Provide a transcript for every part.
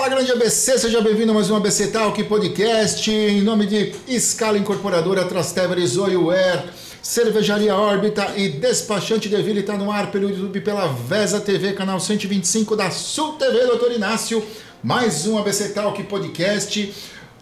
Fala, grande ABC, seja bem-vindo a mais um ABC Talk Podcast, em nome de Escala Incorporadora, Trastevere, Zoiware, Cervejaria Órbita e Despachante Deville. Está no ar pelo YouTube, pela Vesa TV, canal 125 da Sul TV, Dr. Inácio. Mais um ABC Talk Podcast.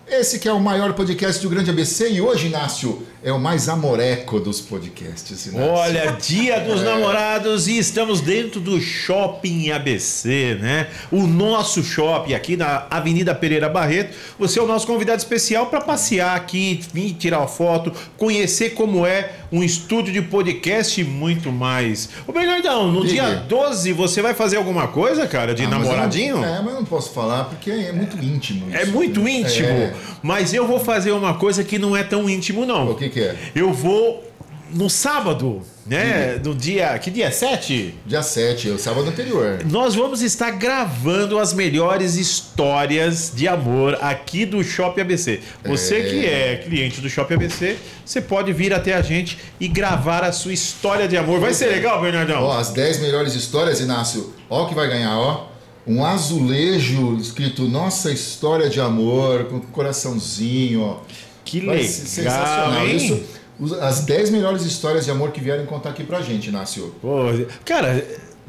Esse que é o maior podcast do Grande ABC e hoje, Inácio, é o mais amoreco dos podcasts. Inácio. Olha, dia dos namorados e estamos dentro do Shopping ABC, né? O nosso shopping aqui na Avenida Pereira Barreto. Você é o nosso convidado especial para passear aqui, vir tirar uma foto, conhecer como é um estúdio de podcast e muito mais. Ô Bernardão, no dia 12 você vai fazer alguma coisa, cara, de namoradinho? Mas eu não posso falar porque é muito íntimo. É muito íntimo? É. Mas eu vou fazer uma coisa que não é tão íntimo, não. O que é? Eu vou no sábado, né? No dia... Que dia? 7? Dia 7, é o sábado anterior. Nós vamos estar gravando as melhores histórias de amor aqui do Shopping ABC. Você que é cliente do Shopping ABC, você pode vir até a gente e gravar a sua história de amor. Vai ser legal, Bernardão? Ó, as 10 melhores histórias, Inácio. Ó o que vai ganhar, ó. Um azulejo escrito Nossa História de Amor, com coraçãozinho, ó. Que legal, sensacional. hein? Isso, as 10 melhores histórias de amor que vierem contar aqui pra gente, Inácio. Pô, cara,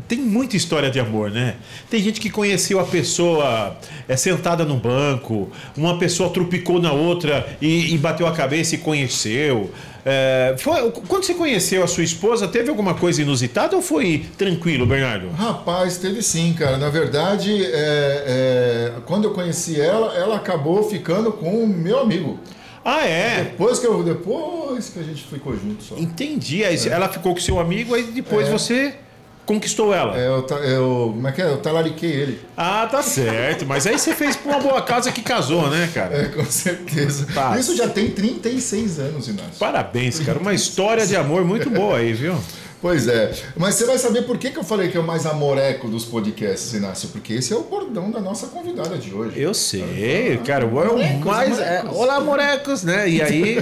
tem muita história de amor, né? Tem gente que conheceu a pessoa sentada no banco, uma pessoa trupicou na outra e bateu a cabeça e conheceu. Quando você conheceu a sua esposa, teve alguma coisa inusitada ou foi tranquilo, Bernardo? Rapaz, teve sim, cara. Na verdade, quando eu conheci ela, ela acabou ficando com o meu amigo. Ah, é? Depois que a gente ficou junto só. Entendi. Aí ela ficou com seu amigo, aí depois você conquistou ela. Como é que é? Eu talariquei ele. Ah, tá certo. Mas aí você fez por uma boa causa que casou, né, cara? Com certeza. Tá. Isso já tem 36 anos, Inácio. Parabéns, cara. Uma história de amor muito boa aí, viu? Pois é. Mas você vai saber por que eu falei que é o mais amoreco dos podcasts, Inácio. Porque esse é o bordão da nossa convidada de hoje. Eu sei, cara. Olá, amorecos, né? E aí...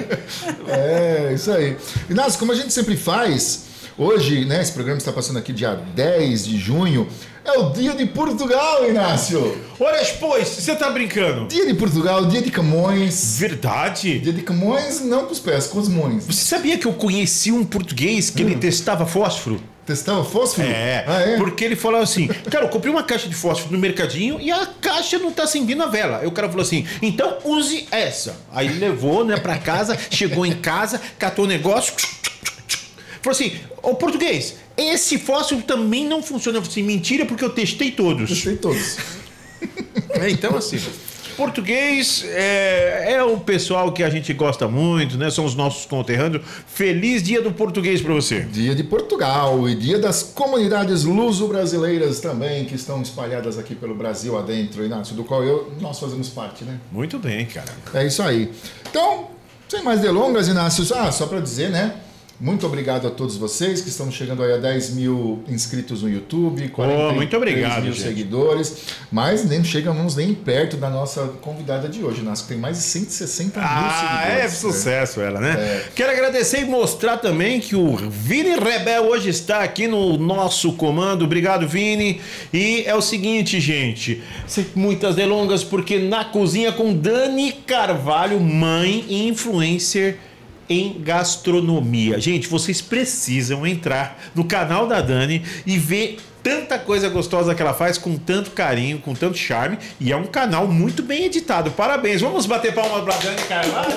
Isso aí. Inácio, como a gente sempre faz... Hoje, né, esse programa está passando aqui dia 10 de junho, é o dia de Portugal, Inácio. Olha, pois, você tá brincando? Dia de Portugal, dia de Camões. Verdade? Dia de Camões, não com os pés, com os mões. Você sabia que eu conheci um português que ele testava fósforo? Testava fósforo? Porque ele falou assim, cara, eu comprei uma caixa de fósforo no mercadinho e a caixa não tá acendendo a vela. Aí o cara falou assim, então use essa. Aí ele levou, né, pra casa, chegou em casa, catou o negócio... Falou assim, ô português, esse fósforo também não funciona. Eu falei assim, mentira, porque eu testei todos. Testei todos. Então, assim, português é o pessoal que a gente gosta muito, né? São os nossos conterrâneos. Feliz dia do português para você. Dia de Portugal e dia das comunidades luso-brasileiras também, que estão espalhadas aqui pelo Brasil adentro, Inácio, do qual nós fazemos parte, né? Muito bem, cara. É isso aí. Então, sem mais delongas, Inácio, só para dizer, né? Muito obrigado a todos vocês que estão chegando aí a 10 mil inscritos no YouTube, 43 muito obrigado, mil seguidores, mas nem chegamos nem perto da nossa convidada de hoje, que tem mais de 160 mil seguidores. É sucesso ela, né? Quero agradecer e mostrar também que o Vini Rebel hoje está aqui no nosso comando. Obrigado, Vini. E é o seguinte, gente, sem muitas delongas, porque na cozinha com Dani Carvalho, mãe e influencer em gastronomia. Gente, vocês precisam entrar no canal da Dani e ver tanta coisa gostosa que ela faz com tanto carinho, com tanto charme, e é um canal muito bem editado. Parabéns. Vamos bater palmas pra Dani Carvalho.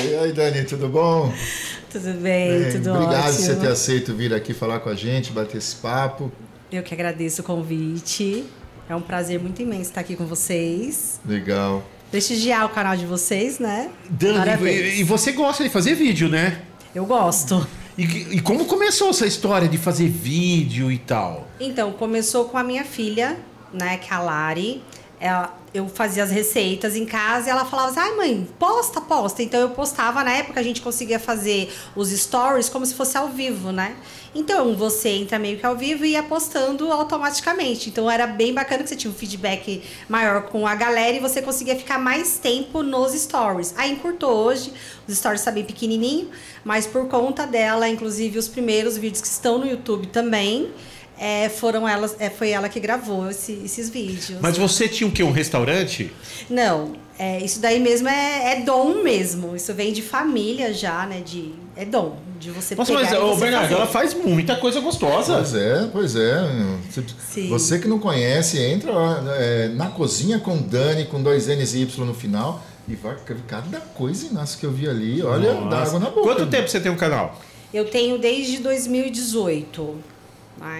E aí, Dani, tudo bom? Tudo bem, tudo obrigado ótimo. por você ter aceito vir aqui falar com a gente, bater esse papo. Eu que agradeço o convite. É um prazer muito imenso estar aqui com vocês. Legal. Prestigiar o canal de vocês, né? Dani, e você gosta de fazer vídeo, né? Eu gosto. E como começou essa história de fazer vídeo e tal? Então, começou com a minha filha, né, que é a Lari. Eu fazia as receitas em casa e ela falava assim, ai mãe, posta. Então eu postava, na época a gente conseguia fazer os stories como se fosse ao vivo, né? Então você entra meio que ao vivo e ia postando automaticamente. Então era bem bacana que você tinha um feedback maior com a galera e você conseguia ficar mais tempo nos stories. Aí encurtou hoje, os stories tá bem pequenininho, mas por conta dela, inclusive os primeiros vídeos que estão no YouTube também, Foi ela que gravou esses vídeos. Mas você tinha o quê? Um restaurante? Não, isso daí mesmo é dom mesmo. Isso vem de família já, né? É dom, de você Nossa, pegar mas, e você Bernardo, fazer. ela faz muita coisa gostosa. Pois é. Sim. Você que não conhece, entra lá, na Cozinha com Dani, com 2 N's e Y no final, e vai cada coisa que eu vi ali, olha, dá água na boca. Quanto tempo você tem um canal? Eu tenho desde 2018.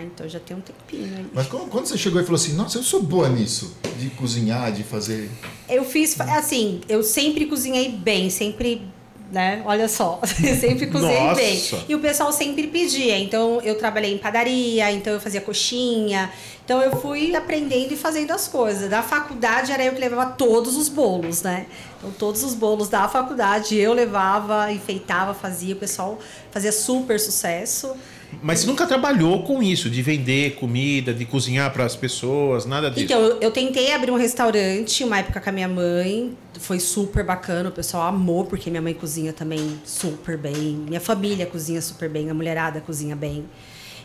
Então já tem um tempinho aí. Mas quando você chegou e falou assim, nossa, eu sou boa nisso, de cozinhar, de fazer... Eu fiz, assim, eu sempre cozinhei bem, sempre, né? Olha só, sempre cozinhei bem. E o pessoal sempre pedia. Então, eu trabalhei em padaria, então eu fazia coxinha. Então, eu fui aprendendo e fazendo as coisas. Da faculdade, era eu que levava todos os bolos, né? Então, todos os bolos da faculdade, eu levava, enfeitava, fazia. O pessoal fazia super sucesso. Mas você nunca trabalhou com isso, de vender comida, de cozinhar para as pessoas, nada disso? Então, eu tentei abrir um restaurante uma época com a minha mãe. Foi super bacana, o pessoal amou, porque minha mãe cozinha também super bem. Minha família cozinha super bem, a mulherada cozinha bem.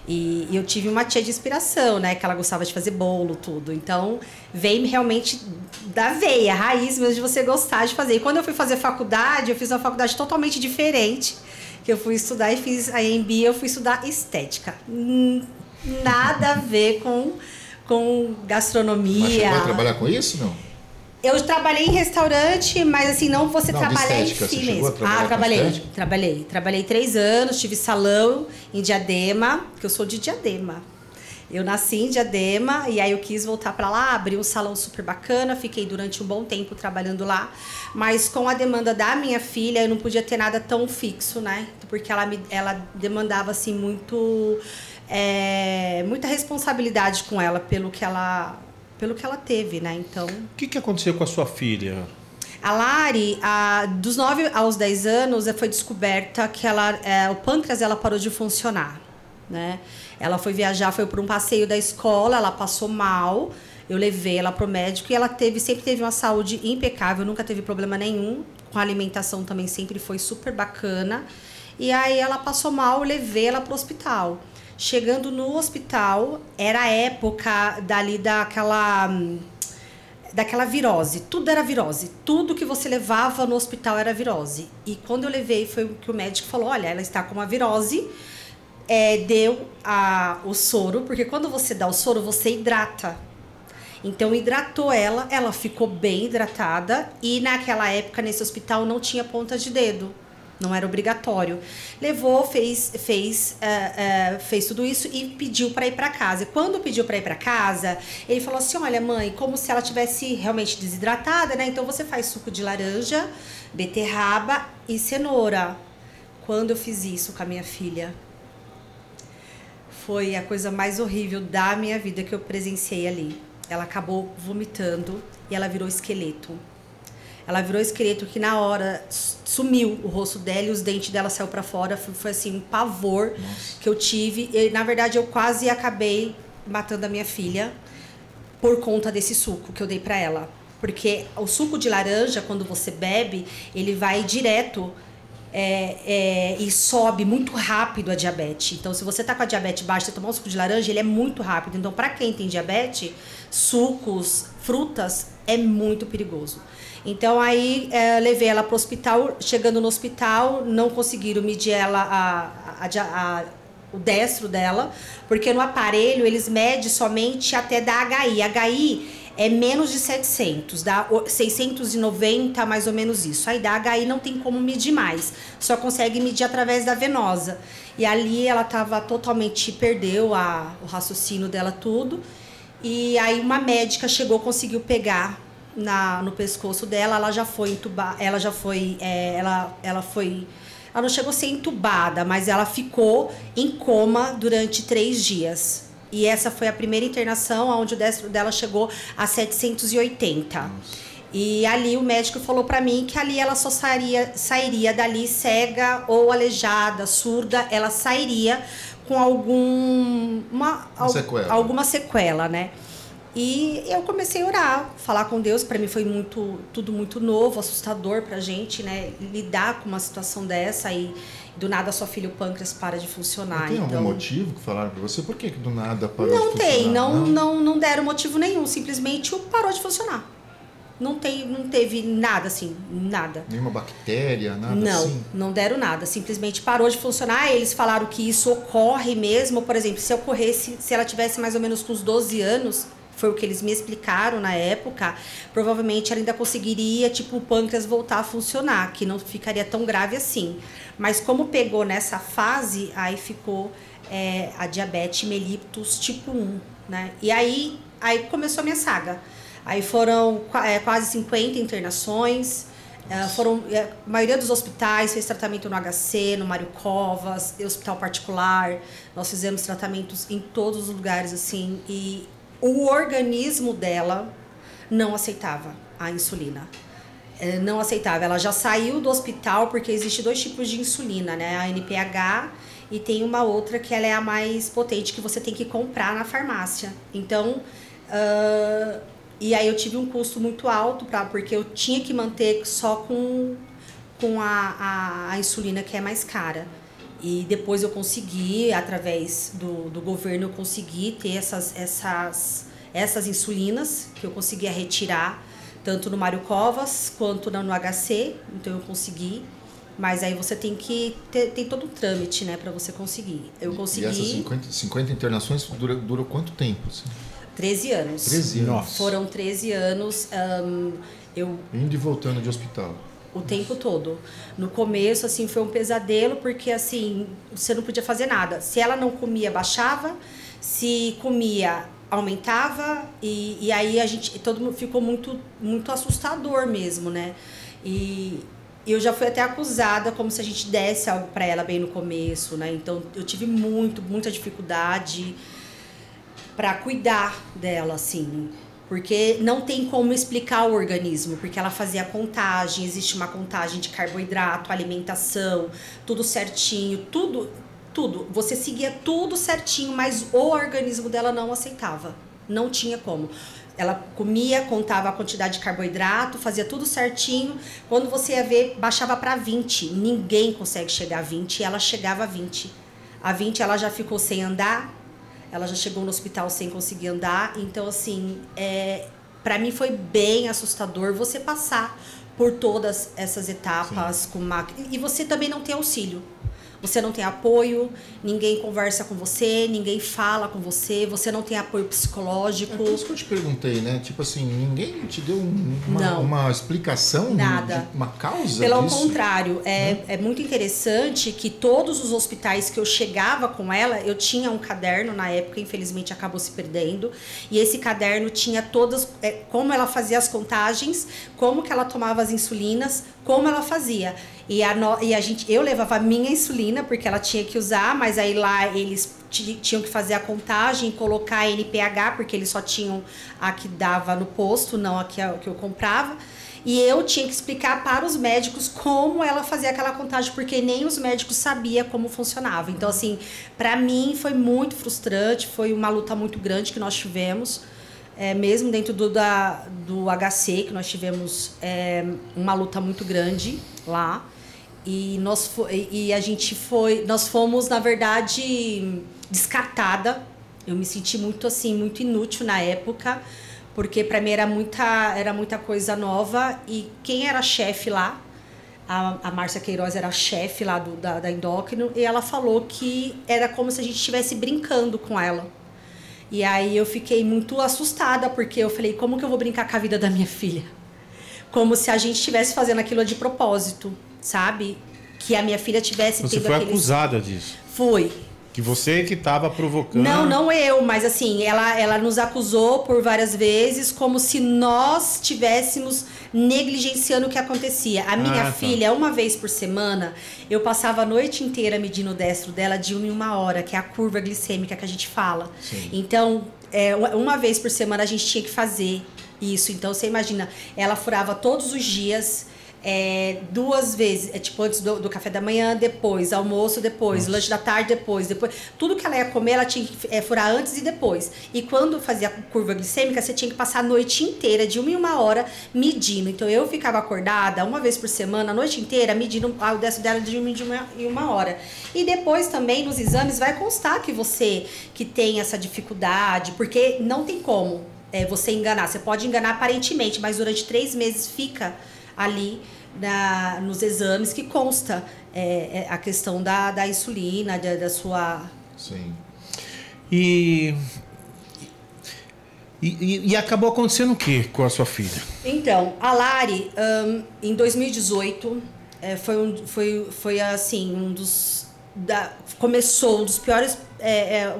E eu tive uma tia de inspiração, né? Que ela gostava de fazer bolo, tudo. Então, veio realmente da veia, a raiz mesmo de você gostar de fazer. E quando eu fui fazer faculdade, eu fiz uma faculdade totalmente diferente. Que eu fui estudar e fiz a AMB, eu fui estudar estética. Nada a ver com gastronomia. Mas chegou a trabalhar com isso, não? Eu trabalhei em restaurante, mas assim, não você trabalhar em estética, si você mesmo. Trabalhei. Trabalhei 3 anos, tive salão em Diadema, que eu sou de Diadema. Eu nasci em Diadema e aí eu quis voltar para lá, abri um salão super bacana, fiquei durante um bom tempo trabalhando lá, mas com a demanda da minha filha eu não podia ter nada tão fixo, né? Porque ela demandava assim muita responsabilidade com ela pelo que ela teve, né? Então, o que aconteceu com a sua filha? A Lari, dos 9 aos 10 anos, foi descoberta que o pâncreas dela parou de funcionar, né? Ela foi viajar, foi por um passeio da escola, ela passou mal, eu levei ela pro médico e ela sempre teve uma saúde impecável, nunca teve problema nenhum, com a alimentação também sempre foi super bacana. E aí ela passou mal, eu levei ela pro hospital. Chegando no hospital, era a época daquela virose, tudo era virose, tudo que você levava no hospital era virose. E quando eu levei, foi o que o médico falou, olha, ela está com uma virose, deu o soro, porque quando você dá o soro, você hidrata. Então, hidratou ela ficou bem hidratada e naquela época, nesse hospital, não tinha ponta de dedo. Não era obrigatório. Levou, fez tudo isso e pediu para ir para casa. E quando pediu para ir para casa, ele falou assim, olha mãe, como se ela tivesse realmente desidratada, né? Então você faz suco de laranja, beterraba e cenoura. Quando eu fiz isso com a minha filha, foi a coisa mais horrível da minha vida que eu presenciei ali. Ela acabou vomitando e ela virou esqueleto. Ela virou esqueleto que na hora sumiu o rosto dela e os dentes dela saiu para fora. Foi assim um pavor que eu tive. E, na verdade, eu quase acabei matando a minha filha por conta desse suco que eu dei para ela. Porque o suco de laranja, quando você bebe, ele vai direto e sobe muito rápido a diabetes. Então, se você tá com a diabetes baixa, você tomar um suco de laranja, ele é muito rápido. Então, para quem tem diabetes, sucos, frutas, é muito perigoso. Então, aí, levei ela pro hospital. Chegando no hospital, não conseguiram medir o destro dela, porque no aparelho eles medem somente até da HI. HI é menos de 700, dá 690, mais ou menos isso. Aí da HI não tem como medir mais, só consegue medir através da venosa. E ali ela tava totalmente, perdeu o raciocínio dela tudo. E aí uma médica chegou, conseguiu pegar no pescoço dela, ela já foi entubada, ela não chegou a ser entubada, mas ela ficou em coma durante 3 dias. E essa foi a primeira internação, onde o destro dela chegou a 780. Nossa. E ali o médico falou pra mim que ali ela só sairia dali cega ou aleijada, surda, ela sairia com alguma sequela, né? E eu comecei a orar, falar com Deus. Para mim foi tudo muito novo, assustador pra gente, né? Lidar com uma situação dessa e do nada sua filha, o pâncreas, para de funcionar. Tem então, algum motivo que falaram pra você? Por que do nada parou de não funcionar? tem, não deram motivo nenhum, simplesmente parou de funcionar. Não teve nada assim, nada. Nenhuma bactéria, nada não, assim? Não deram nada, simplesmente parou de funcionar. Eles falaram que isso ocorre mesmo, por exemplo, se ocorresse, se ela tivesse mais ou menos com uns 12 anos, foi o que eles me explicaram na época, provavelmente ela ainda conseguiria, tipo, o pâncreas voltar a funcionar, que não ficaria tão grave assim. Mas como pegou nessa fase, aí ficou a diabetes mellitus tipo 1, né? E aí começou a minha saga. Aí foram quase 50 internações, a maioria dos hospitais fez tratamento no HC, no Mário Covas, hospital particular. Nós fizemos tratamentos em todos os lugares, assim, e o organismo dela não aceitava a insulina. Não aceitava. Ela já saiu do hospital porque existe 2 tipos de insulina, né? A NPH e tem uma outra que ela é a mais potente, que você tem que comprar na farmácia. Então, e aí eu tive um custo muito alto, porque eu tinha que manter só com a insulina, que é mais cara. E depois eu consegui, através do governo, eu consegui ter essas insulinas, que eu conseguia retirar, tanto no Mário Covas quanto no HC, então eu consegui. Mas aí você tem que tem todo um trâmite, né, para você conseguir. Eu consegui. E essas 50 internações durou quanto tempo? Assim? 13 anos. 13 anos. Nossa. Foram 13 anos. Indo e voltando de hospital. O tempo todo. No começo, assim, foi um pesadelo, porque, assim, você não podia fazer nada. Se ela não comia, baixava. Se comia, aumentava. E aí todo mundo ficou muito, muito assustador mesmo, né? E eu já fui até acusada como se a gente desse algo para ela bem no começo, né? Então, eu tive muita dificuldade para cuidar dela, assim, porque não tem como explicar o organismo, porque ela fazia contagem, existe uma contagem de carboidrato, alimentação, tudo certinho, tudo, você seguia tudo certinho, mas o organismo dela não aceitava, não tinha como. Ela comia, contava a quantidade de carboidrato, fazia tudo certinho, quando você ia ver, baixava para 20, ninguém consegue chegar a 20, e ela chegava a 20. A 20 ela já ficou sem andar, ela já chegou no hospital sem conseguir andar. Então, assim, para mim foi bem assustador você passar por todas essas etapas com máquina. E você também não tem auxílio. Você não tem apoio, ninguém conversa com você, ninguém fala com você, você não tem apoio psicológico. É por isso que eu te perguntei, né? Tipo assim, ninguém te deu uma explicação? Nada. Uma causa Pelo disso? contrário, é muito interessante que todos os hospitais que eu chegava com ela, eu tinha um caderno na época, infelizmente acabou se perdendo, e esse caderno tinha todas, como ela fazia as contagens, como que ela tomava as insulinas, como ela fazia. Eu levava a minha insulina, porque ela tinha que usar, mas aí lá eles tinham que fazer a contagem, colocar a NPH, porque eles só tinham a que dava no posto, não a que eu comprava. E eu tinha que explicar para os médicos como ela fazia aquela contagem, porque nem os médicos sabiam como funcionava. Então, assim, para mim foi muito frustrante, foi uma luta muito grande que nós tivemos. Mesmo dentro do HC, que nós tivemos uma luta muito grande lá. E nós fomos, na verdade, descartada. Eu me senti muito assim, muito inútil na época, porque para mim era muita coisa nova. E quem era chefe lá, a Márcia Queiroz era chefe lá da endócrino, e ela falou que era como se a gente estivesse brincando com ela. E aí eu fiquei muito assustada, porque eu falei, como que eu vou brincar com a vida da minha filha? Como se a gente estivesse fazendo aquilo de propósito, sabe? Que a minha filha tivesse Você tido foi acusada disso? Fui. Que você que estava provocando... Não eu, mas assim, ela nos acusou por várias vezes, como se nós estivéssemos negligenciando o que acontecia. A minha filha, uma vez por semana, eu passava a noite inteira medindo o destro dela de 1 em 1 hora, que é a curva glicêmica que a gente fala. Sim. Então, uma vez por semana a gente tinha que fazer isso. Então, você imagina, ela furava todos os dias, 2 vezes, tipo antes do café da manhã, depois, almoço depois, lanche da tarde depois. Tudo que ela ia comer, ela tinha que furar antes e depois. E quando fazia curva glicêmica, você tinha que passar a noite inteira, de 1 em 1 hora, medindo. Então eu ficava acordada 1 vez por semana, a noite inteira, medindo o décimo dela de 1 em 1 hora. E depois também nos exames vai constar que você que tem essa dificuldade, porque não tem como você enganar. Você pode enganar aparentemente, mas durante 3 meses fica ali nos exames que consta a questão da insulina, da sua... Sim. E acabou acontecendo o que com a sua filha? Então, a Lari, em 2018, foi assim, começou um dos piores,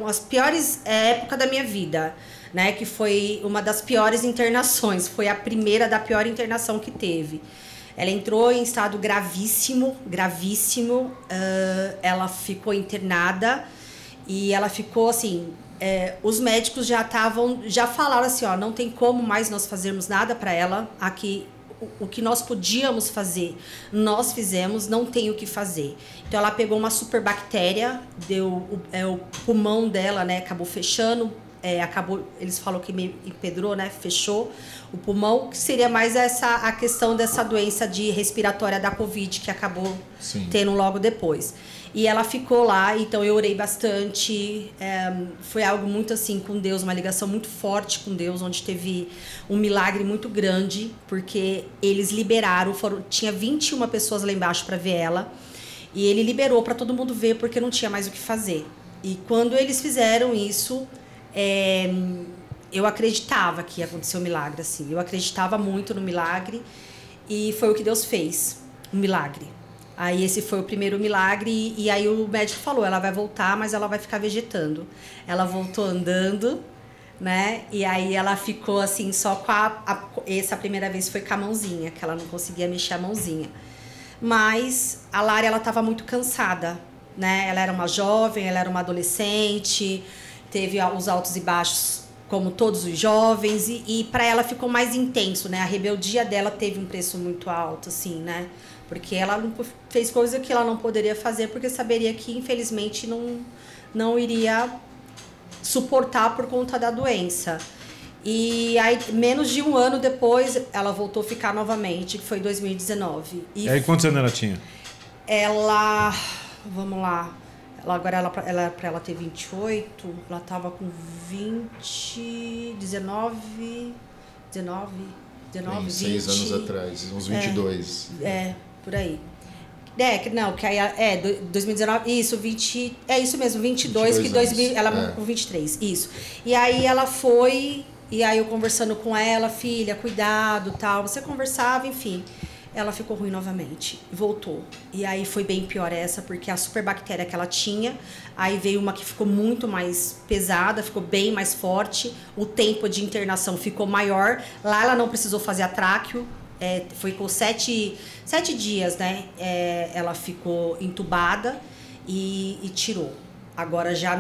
umas piores épocas da minha vida, né? Que foi uma das piores internações, foi a primeira da pior internação que teve. Ela entrou em estado gravíssimo, ela ficou internada e ela ficou assim, os médicos já falaram assim, ó, não tem como mais nós fazermos nada para ela, aqui o que nós podíamos fazer, nós fizemos, não tem o que fazer. Então ela pegou uma superbactéria, o pulmão dela, né, acabou fechando, eles falam que meio empedrou, né, fechou o pulmão, que seria mais a questão dessa doença respiratória da Covid que acabou tendo logo depois. E ela ficou lá, então eu orei bastante, foi algo muito assim com Deus, uma ligação muito forte com Deus, onde teve um milagre muito grande, porque eles liberaram, tinha 21 pessoas lá embaixo para ver ela, e ele liberou para todo mundo ver, porque não tinha mais o que fazer. E quando eles fizeram isso, eu acreditava que ia acontecer um milagre, assim, eu acreditava muito no milagre, e foi o que Deus fez, um milagre. Aí esse foi o primeiro milagre e aí o médico falou, ela vai voltar, mas ela vai ficar vegetando. Ela voltou andando, né? E aí ela ficou assim, só com essa primeira vez foi com a mãozinha, que ela não conseguia mexer a mãozinha. Mas a Lari, ela estava muito cansada, né? Ela era uma jovem, ela era uma adolescente, teve os altos e baixos como todos os jovens e para ela ficou mais intenso, né? A rebeldia dela teve um preço muito alto, assim, né? Porque ela não fez coisa que ela não poderia fazer, porque saberia que, infelizmente, não iria suportar por conta da doença. E aí, menos de 1 ano depois, ela voltou a ficar novamente, que foi em 2019. E aí, quantos anos ela tinha? Ela... Vamos lá. Agora, para ela ter 28, ela estava com 19, 6 anos atrás, uns 22. Por aí. Não, que aí 2019, isso, 20, isso mesmo, 22 que 2000, ela com 23, isso. E aí ela foi, e aí eu conversando com ela, filha, cuidado, tal, você conversava, enfim. Ela ficou ruim novamente, voltou. E aí foi bem pior essa, porque a superbactéria que ela tinha, aí veio uma que ficou muito mais pesada, ficou bem mais forte, o tempo de internação ficou maior, lá ela não precisou fazer a tráqueo, ficou 7 dias, né? Ela ficou entubada e tirou. Agora já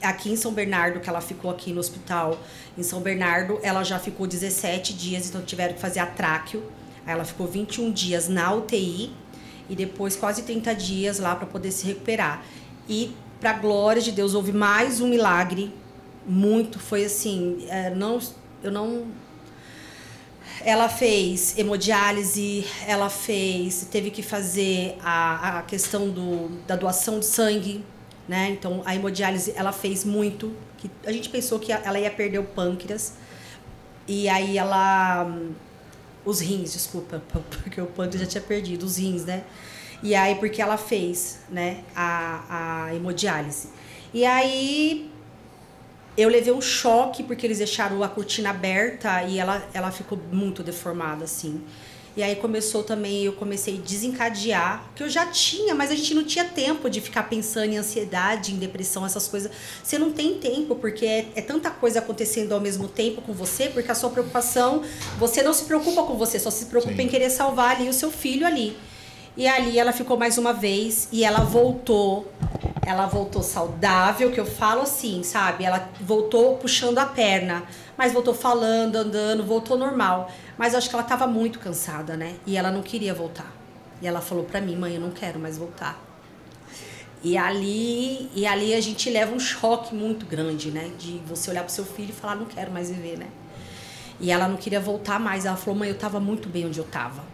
aqui em São Bernardo, que ela ficou aqui no hospital em São Bernardo, ela já ficou 17 dias, então tiveram que fazer a tráqueo. Aí ela ficou 21 dias na UTI e depois quase 30 dias lá para poder se recuperar. E para glória de Deus houve mais um milagre, muito, foi assim, ela fez hemodiálise, teve que fazer a questão da doação de sangue, né? Então a hemodiálise ela fez muito, que a gente pensou que ela ia perder o pâncreas e aí os rins, desculpa, porque o pâncreas já tinha perdido, os rins, né? E aí porque ela fez, né, a hemodiálise. E aí eu levei um choque porque eles deixaram a cortina aberta e ela ficou muito deformada, assim. E aí eu comecei a desencadear, que eu já tinha, mas a gente não tinha tempo de ficar pensando em ansiedade, em depressão, essas coisas. Você não tem tempo, porque é tanta coisa acontecendo ao mesmo tempo com você, porque a sua preocupação, você não se preocupa com você, só se preocupa em querer salvar ali o seu filho ali. E ali ela ficou mais uma vez e ela voltou ela voltou saudável, que eu falo assim, sabe? Ela voltou puxando a perna, mas voltou falando, andando, voltou normal. Mas eu acho que ela tava muito cansada, né? E ela não queria voltar. E ela falou pra mim, mãe, eu não quero mais voltar. E ali a gente leva um choque muito grande, né? De você olhar pro seu filho e falar, não quero mais viver, né? E ela não queria voltar mais. Ela falou, mãe, eu tava muito bem onde eu tava,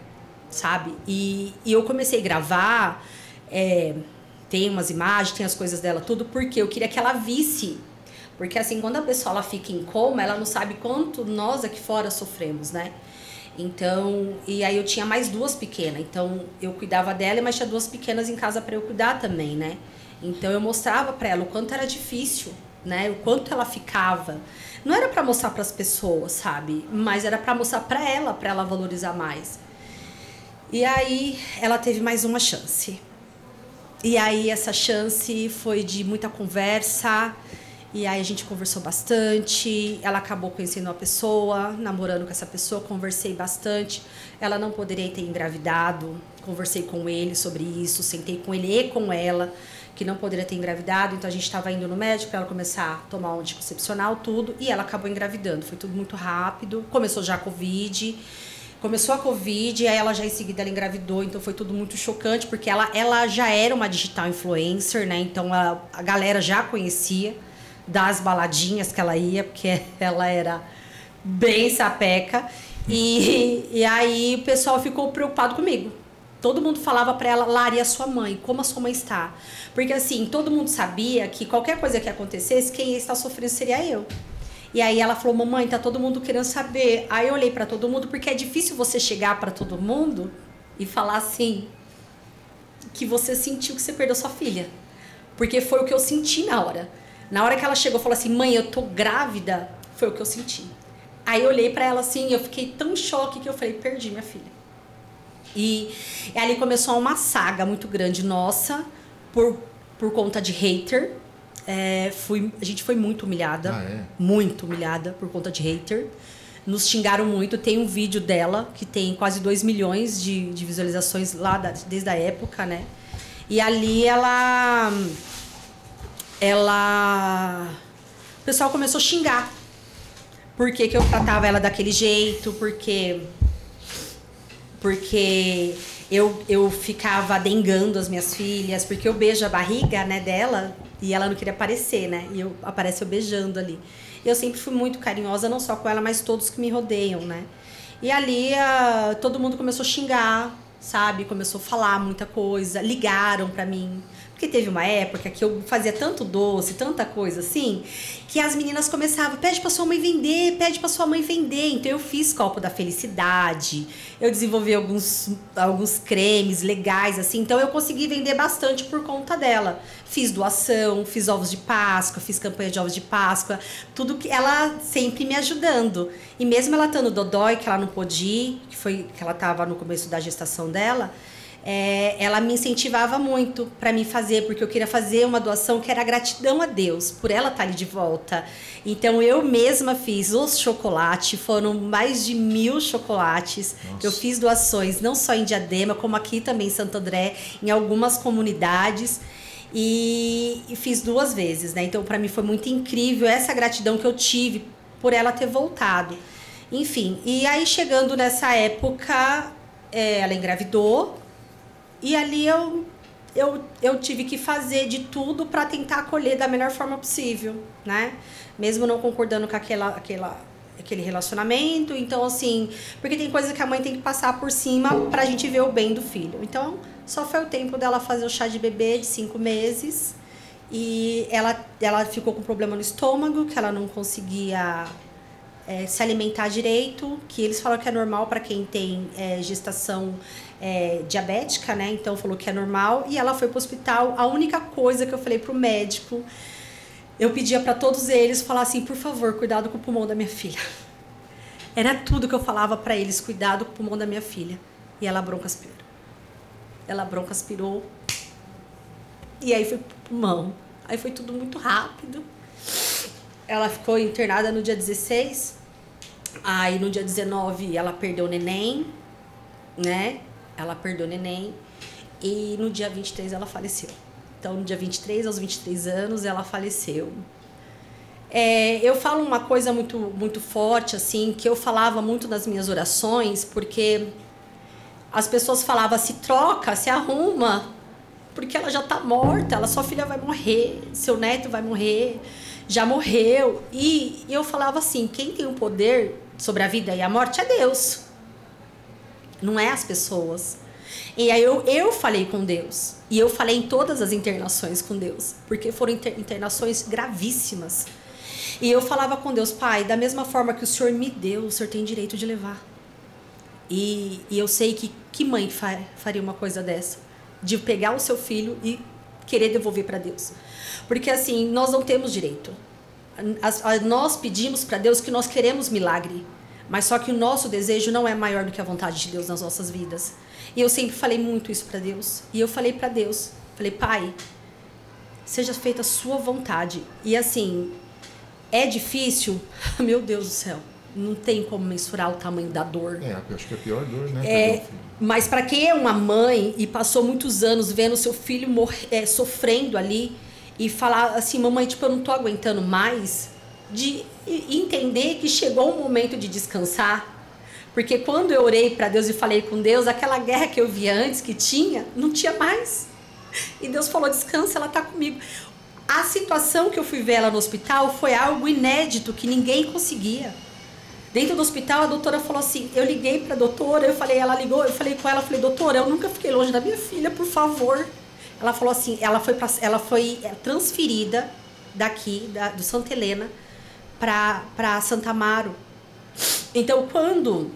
sabe? E eu comecei a gravar, tem umas imagens, tem as coisas dela, tudo, porque eu queria que ela visse. Porque assim, quando a pessoa ela fica em coma, ela não sabe quanto nós aqui fora sofremos, né? Então, e aí eu tinha mais 2 pequenas, então eu cuidava dela, mas tinha 2 pequenas em casa para eu cuidar também, né? Então eu mostrava para ela o quanto era difícil, né? O quanto ela ficava. Não era para mostrar para as pessoas, sabe? Mas era para mostrar para ela valorizar mais. E aí ela teve mais uma chance. E aí essa chance foi de muita conversa. E aí a gente conversou bastante, ela acabou conhecendo uma pessoa, namorando com essa pessoa, conversei bastante. Ela não poderia ter engravidado, conversei com ele sobre isso, sentei com ele e com ela, que não poderia ter engravidado. Então a gente estava indo no médico para ela começar a tomar um anticoncepcional, tudo, e ela acabou engravidando. Foi tudo muito rápido, começou já a Covid. Começou a Covid, aí ela já em seguida ela engravidou, então foi tudo muito chocante, porque ela já era uma digital influencer, né? Então a galera já conhecia das baladinhas que ela ia, porque ela era bem sapeca. E aí o pessoal ficou preocupado comigo. Todo mundo falava pra ela, Lari, a sua mãe, como a sua mãe está? Porque assim, todo mundo sabia que qualquer coisa que acontecesse, quem ia estar sofrendo seria eu. E aí ela falou, mamãe, tá todo mundo querendo saber. Aí eu olhei pra todo mundo, porque é difícil você chegar pra todo mundo e falar assim, que você sentiu que você perdeu sua filha. Porque foi o que eu senti na hora. Na hora que ela chegou e falou assim, mãe, eu tô grávida, foi o que eu senti. Aí eu olhei pra ela assim, eu fiquei tão em choque que eu falei, perdi minha filha. E ali começou uma saga muito grande nossa, por conta de hater. A gente foi muito humilhada, muito humilhada por conta de hater. Nos xingaram muito, tem um vídeo dela que tem quase 2 milhões de visualizações lá desde a época, né? E ali o pessoal começou a xingar. Por que eu tratava ela daquele jeito, porque eu ficava dengando as minhas filhas, porque eu beijo a barriga, né, dela e ela não queria aparecer, né? E aparece eu beijando ali. Eu sempre fui muito carinhosa, não só com ela, mas todos que me rodeiam, né? E ali todo mundo começou a xingar, sabe? Começou a falar muita coisa, ligaram pra mim. Porque teve uma época que eu fazia tanto doce, tanta coisa assim, que as meninas começavam, pede pra sua mãe vender, pede pra sua mãe vender. Então eu fiz copo da felicidade, eu desenvolvi alguns cremes legais, assim. Então eu consegui vender bastante por conta dela. Fiz doação, fiz ovos de Páscoa, fiz campanha de ovos de Páscoa, tudo que ela sempre me ajudando. E mesmo ela estando dodói, que ela não pôde ir, que ela estava no começo da gestação dela, ela me incentivava muito para mim fazer, porque eu queria fazer uma doação que era gratidão a Deus por ela estar ali de volta. Então eu mesma fiz os chocolates, foram mais de 1000 chocolates. Nossa. Eu fiz doações não só em Diadema, como aqui também em Santo André, em algumas comunidades. E fiz 2 vezes, né? Então para mim foi muito incrível essa gratidão que eu tive por ela ter voltado. Enfim, e aí chegando nessa época, ela engravidou. E ali eu tive que fazer de tudo para tentar acolher da melhor forma possível, né? Mesmo não concordando com aquele relacionamento. Então, assim, porque tem coisa que a mãe tem que passar por cima pra gente ver o bem do filho. Então, só foi o tempo dela fazer o chá de bebê de 5 meses. E ela ficou com problema no estômago, que ela não conseguia se alimentar direito, que eles falam que é normal para quem tem gestação diabética, né? Então falou que é normal, e ela foi pro hospital. A única coisa que eu falei pro médico, eu pedia para todos eles falar assim, por favor, cuidado com o pulmão da minha filha. Era tudo que eu falava para eles, cuidado com o pulmão da minha filha. E ela broncoaspirou. Ela broncoaspirou. E aí foi pro pulmão. Aí foi tudo muito rápido. Ela ficou internada no dia 16. Aí no dia 19 ela perdeu o neném, né? Ela perdeu o neném. E no dia 23 ela faleceu. Então, no dia 23, aos 23 anos, ela faleceu. Eu falo uma coisa muito, muito forte, assim, que eu falava muito nas minhas orações, porque as pessoas falavam, se troca, se arruma, porque ela já está morta, sua filha vai morrer, seu neto vai morrer, já morreu. E eu falava assim, quem tem o poder sobre a vida e a morte é Deus, não é as pessoas. E aí eu falei com Deus, e eu falei em todas as internações com Deus, porque foram internações gravíssimas. E eu falava com Deus, Pai, da mesma forma que o Senhor me deu, o Senhor tem direito de levar. E eu sei que mãe faria uma coisa dessa, de pegar o seu filho e querer devolver para Deus. Porque assim, nós não temos direito. Nós pedimos para Deus que nós queremos milagre, mas só que o nosso desejo não é maior do que a vontade de Deus nas nossas vidas. E eu sempre falei muito isso para Deus. E eu falei para Deus, falei, Pai, seja feita a sua vontade. E assim, é difícil, meu Deus do céu, não tem como mensurar o tamanho da dor. Eu acho que é a pior dor, né? Mas para quem é uma mãe e passou muitos anos vendo seu filho sofrendo ali e falar assim, mamãe, tipo, eu não tô aguentando mais, de entender que chegou o momento de descansar. Porque quando eu orei para Deus e falei com Deus, aquela guerra que eu via antes que tinha, não tinha mais. E Deus falou, descansa, ela tá comigo. A situação que eu fui ver ela no hospital foi algo inédito, que ninguém conseguia. Dentro do hospital, a doutora falou assim, eu liguei para a doutora, ela ligou, eu falei com ela, falei, doutora, eu nunca fiquei longe da minha filha, por favor. Ela falou assim, ela foi transferida daqui, do Santa Helena, para Santa Amaro. Então, quando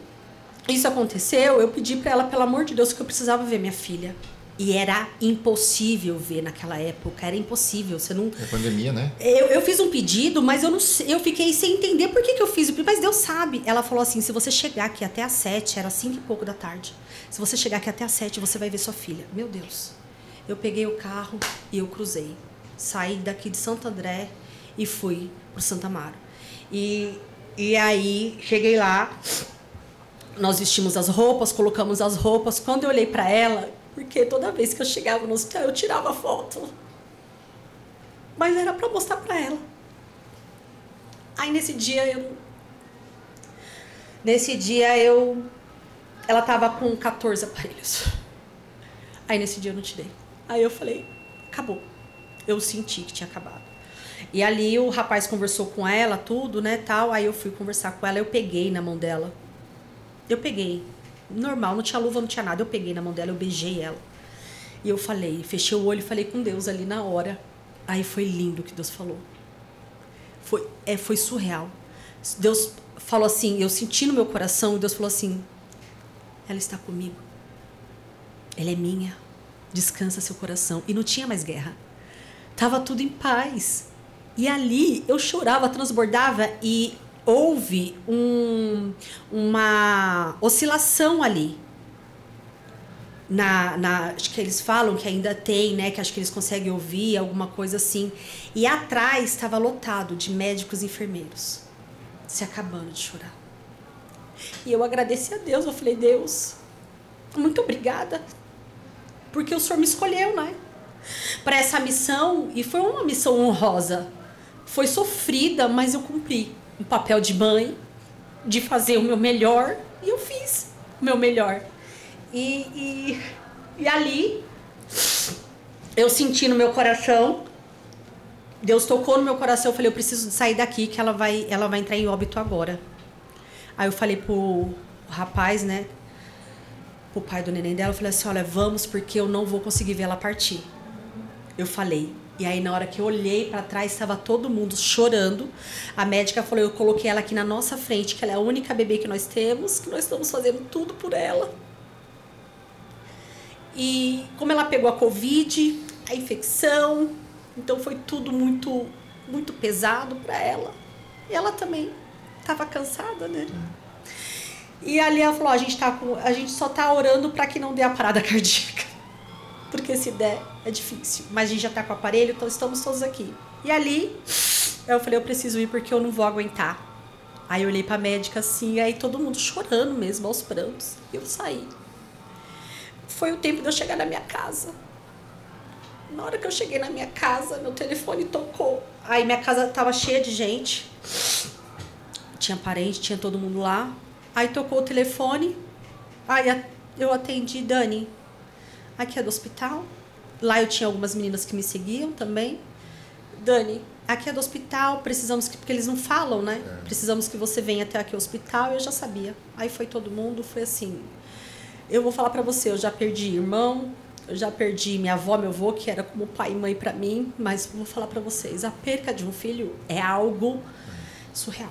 isso aconteceu, eu pedi para ela, pelo amor de Deus, que eu precisava ver minha filha. E era impossível ver naquela época, era impossível. Você não... É pandemia, né? Eu fiz um pedido, mas eu fiquei sem entender por que eu fiz o pedido. Mas Deus sabe. Ela falou assim, se você chegar aqui até às 7, era 5 e pouco da tarde. Se você chegar aqui até às 7, você vai ver sua filha. Meu Deus. Eu peguei o carro e eu cruzei. Saí daqui de Santo André e fui pro Santa Amaro. E aí, cheguei lá, nós vestimos as roupas, colocamos as roupas. Quando eu olhei para ela... Porque toda vez que eu chegava no hospital, eu tirava foto. Mas era para mostrar para ela. Aí nesse dia ela tava com 14 aparelhos. Aí nesse dia eu não tirei. Aí eu falei, acabou. Eu senti que tinha acabado. E ali o rapaz conversou com ela, tudo, né, tal. Aí eu fui conversar com ela, eu peguei na mão dela. Eu peguei. Normal, não tinha luva, não tinha nada. Eu peguei na mão dela, eu beijei ela. E eu falei, fechei o olho e falei com Deus ali na hora. Aí foi lindo o que Deus falou. Foi surreal. Deus falou assim, eu senti no meu coração, e Deus falou assim, ela está comigo. Ela é minha. Descansa seu coração. E não tinha mais guerra. Tava tudo em paz. E ali eu chorava, transbordava e houve uma oscilação ali. Acho que eles falam que ainda tem, né? Que acho que eles conseguem ouvir, alguma coisa assim. E atrás estava lotado de médicos e enfermeiros, se acabando de chorar. E eu agradeci a Deus, eu falei, Deus, muito obrigada, porque o Senhor me escolheu, né? Para essa missão, e foi uma missão honrosa. Foi sofrida, mas eu cumpri o papel de mãe, de fazer o meu melhor, e eu fiz o meu melhor. E ali, eu senti no meu coração, Deus tocou no meu coração, eu falei, eu preciso sair daqui, que ela vai entrar em óbito agora. Aí eu falei pro rapaz, né, pro pai do neném dela, eu falei assim, olha, vamos, porque eu não vou conseguir ver ela partir. Eu falei. E aí, na hora que eu olhei para trás, estava todo mundo chorando. A médica falou, eu coloquei ela aqui na nossa frente, que ela é a única bebê que nós temos, que nós estamos fazendo tudo por ela. E como ela pegou a Covid, a infecção, então foi tudo muito, muito pesado para ela. E ela também estava cansada, né? E ali ela falou, a gente só tá orando para que não dê a parada cardíaca. Porque se der, é difícil. Mas a gente já tá com o aparelho, então estamos todos aqui. E ali, eu falei, eu preciso ir porque eu não vou aguentar. Aí eu olhei pra médica assim, aí todo mundo chorando mesmo, aos prantos. E eu saí. Foi o tempo de eu chegar na minha casa. Na hora que eu cheguei na minha casa, meu telefone tocou. Aí minha casa tava cheia de gente. Tinha parente, tinha todo mundo lá. Aí tocou o telefone. Aí eu atendi, Dani, aqui é do hospital. Lá eu tinha algumas meninas que me seguiam também. Dani, aqui é do hospital, precisamos que... Porque eles não falam, né? Precisamos que você venha até aqui ao hospital. Eu já sabia. Aí foi todo mundo, foi assim... Eu vou falar pra você, eu já perdi irmão, eu já perdi minha avó, meu avô, que era como pai e mãe pra mim, mas vou falar pra vocês, a perca de um filho é algo surreal.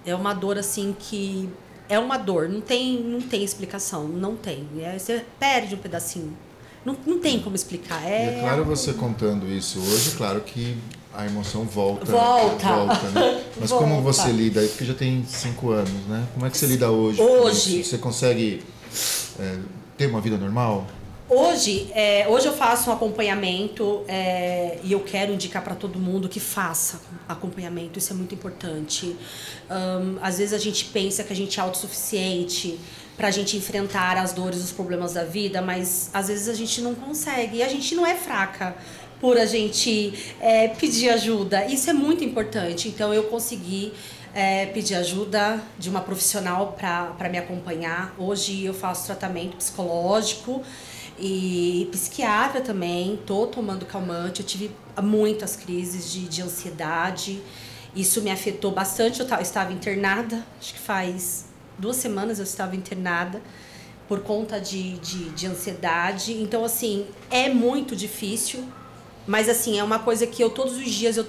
É uma dor assim que... É uma dor, não tem explicação, não tem. Você perde um pedacinho. Não tem como explicar. É claro, você contando isso hoje, claro que a emoção volta. Né? Mas volta. Como você lida? Porque já tem 5 anos, né? Como é que você lida hoje? Hoje... Você consegue ter uma vida normal? Hoje eu faço um acompanhamento e eu quero indicar para todo mundo que faça acompanhamento, isso é muito importante. Às vezes a gente pensa que a gente é autossuficiente para a gente enfrentar as dores e os problemas da vida, mas às vezes a gente não consegue e a gente não é fraca por a gente pedir ajuda, isso é muito importante. Então eu consegui pedir ajuda de uma profissional para me acompanhar. Hoje eu faço tratamento psicológico e psiquiatra também, tô tomando calmante, eu tive muitas crises de ansiedade, isso me afetou bastante, eu estava internada, acho que faz 2 semanas eu estava internada por conta de ansiedade, então assim, é muito difícil, mas assim, é uma coisa que eu todos os dias eu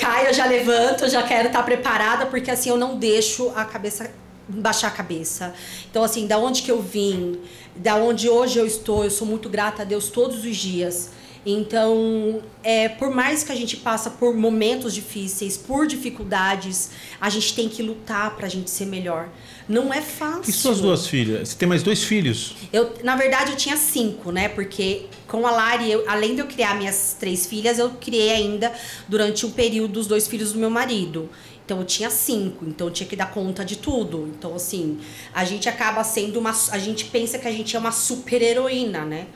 caio, eu já levanto, eu já quero estar preparada, porque assim, eu não deixo a cabeça baixar a cabeça. Então assim, da onde que eu vim, da onde hoje eu estou, eu sou muito grata a Deus todos os dias. Então, por mais que a gente passa por momentos difíceis, por dificuldades, a gente tem que lutar pra gente ser melhor. Não é fácil. E suas 2 filhas? Você tem mais 2 filhos? Na verdade, eu tinha 5, né? Porque com a Lari, além de eu criar minhas 3 filhas, eu criei ainda durante um período os 2 filhos do meu marido. Então eu tinha 5, então eu tinha que dar conta de tudo. Então assim, a gente acaba sendo a gente pensa que a gente é uma super heroína, né?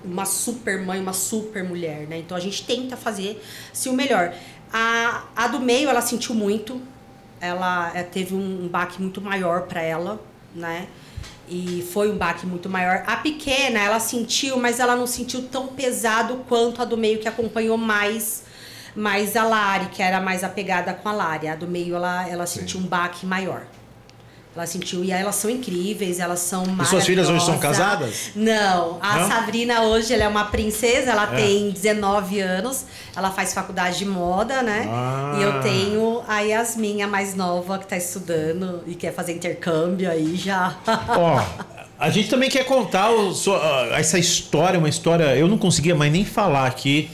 Uma super mãe, uma super mulher, né? Então a gente tenta fazer assim, o melhor. A do meio, ela sentiu muito. Ela teve um baque muito maior para ela, né? E foi um baque muito maior. A pequena, ela sentiu, mas ela não sentiu tão pesado quanto a do meio, que acompanhou mais a Lari, que era mais apegada com a Lari. A do meio, ela sentiu um baque maior. Ela sentiu, e elas são incríveis, elas são maravilhosas. E suas filhas hoje são casadas? Não, a Sabrina hoje, ela é uma princesa, ela tem 19 anos, ela faz faculdade de moda, né? E eu tenho a Yasmin, a mais nova, que tá estudando e quer fazer intercâmbio aí já. Ó, a gente também quer contar essa história, uma história, eu não conseguia mais nem falar aqui,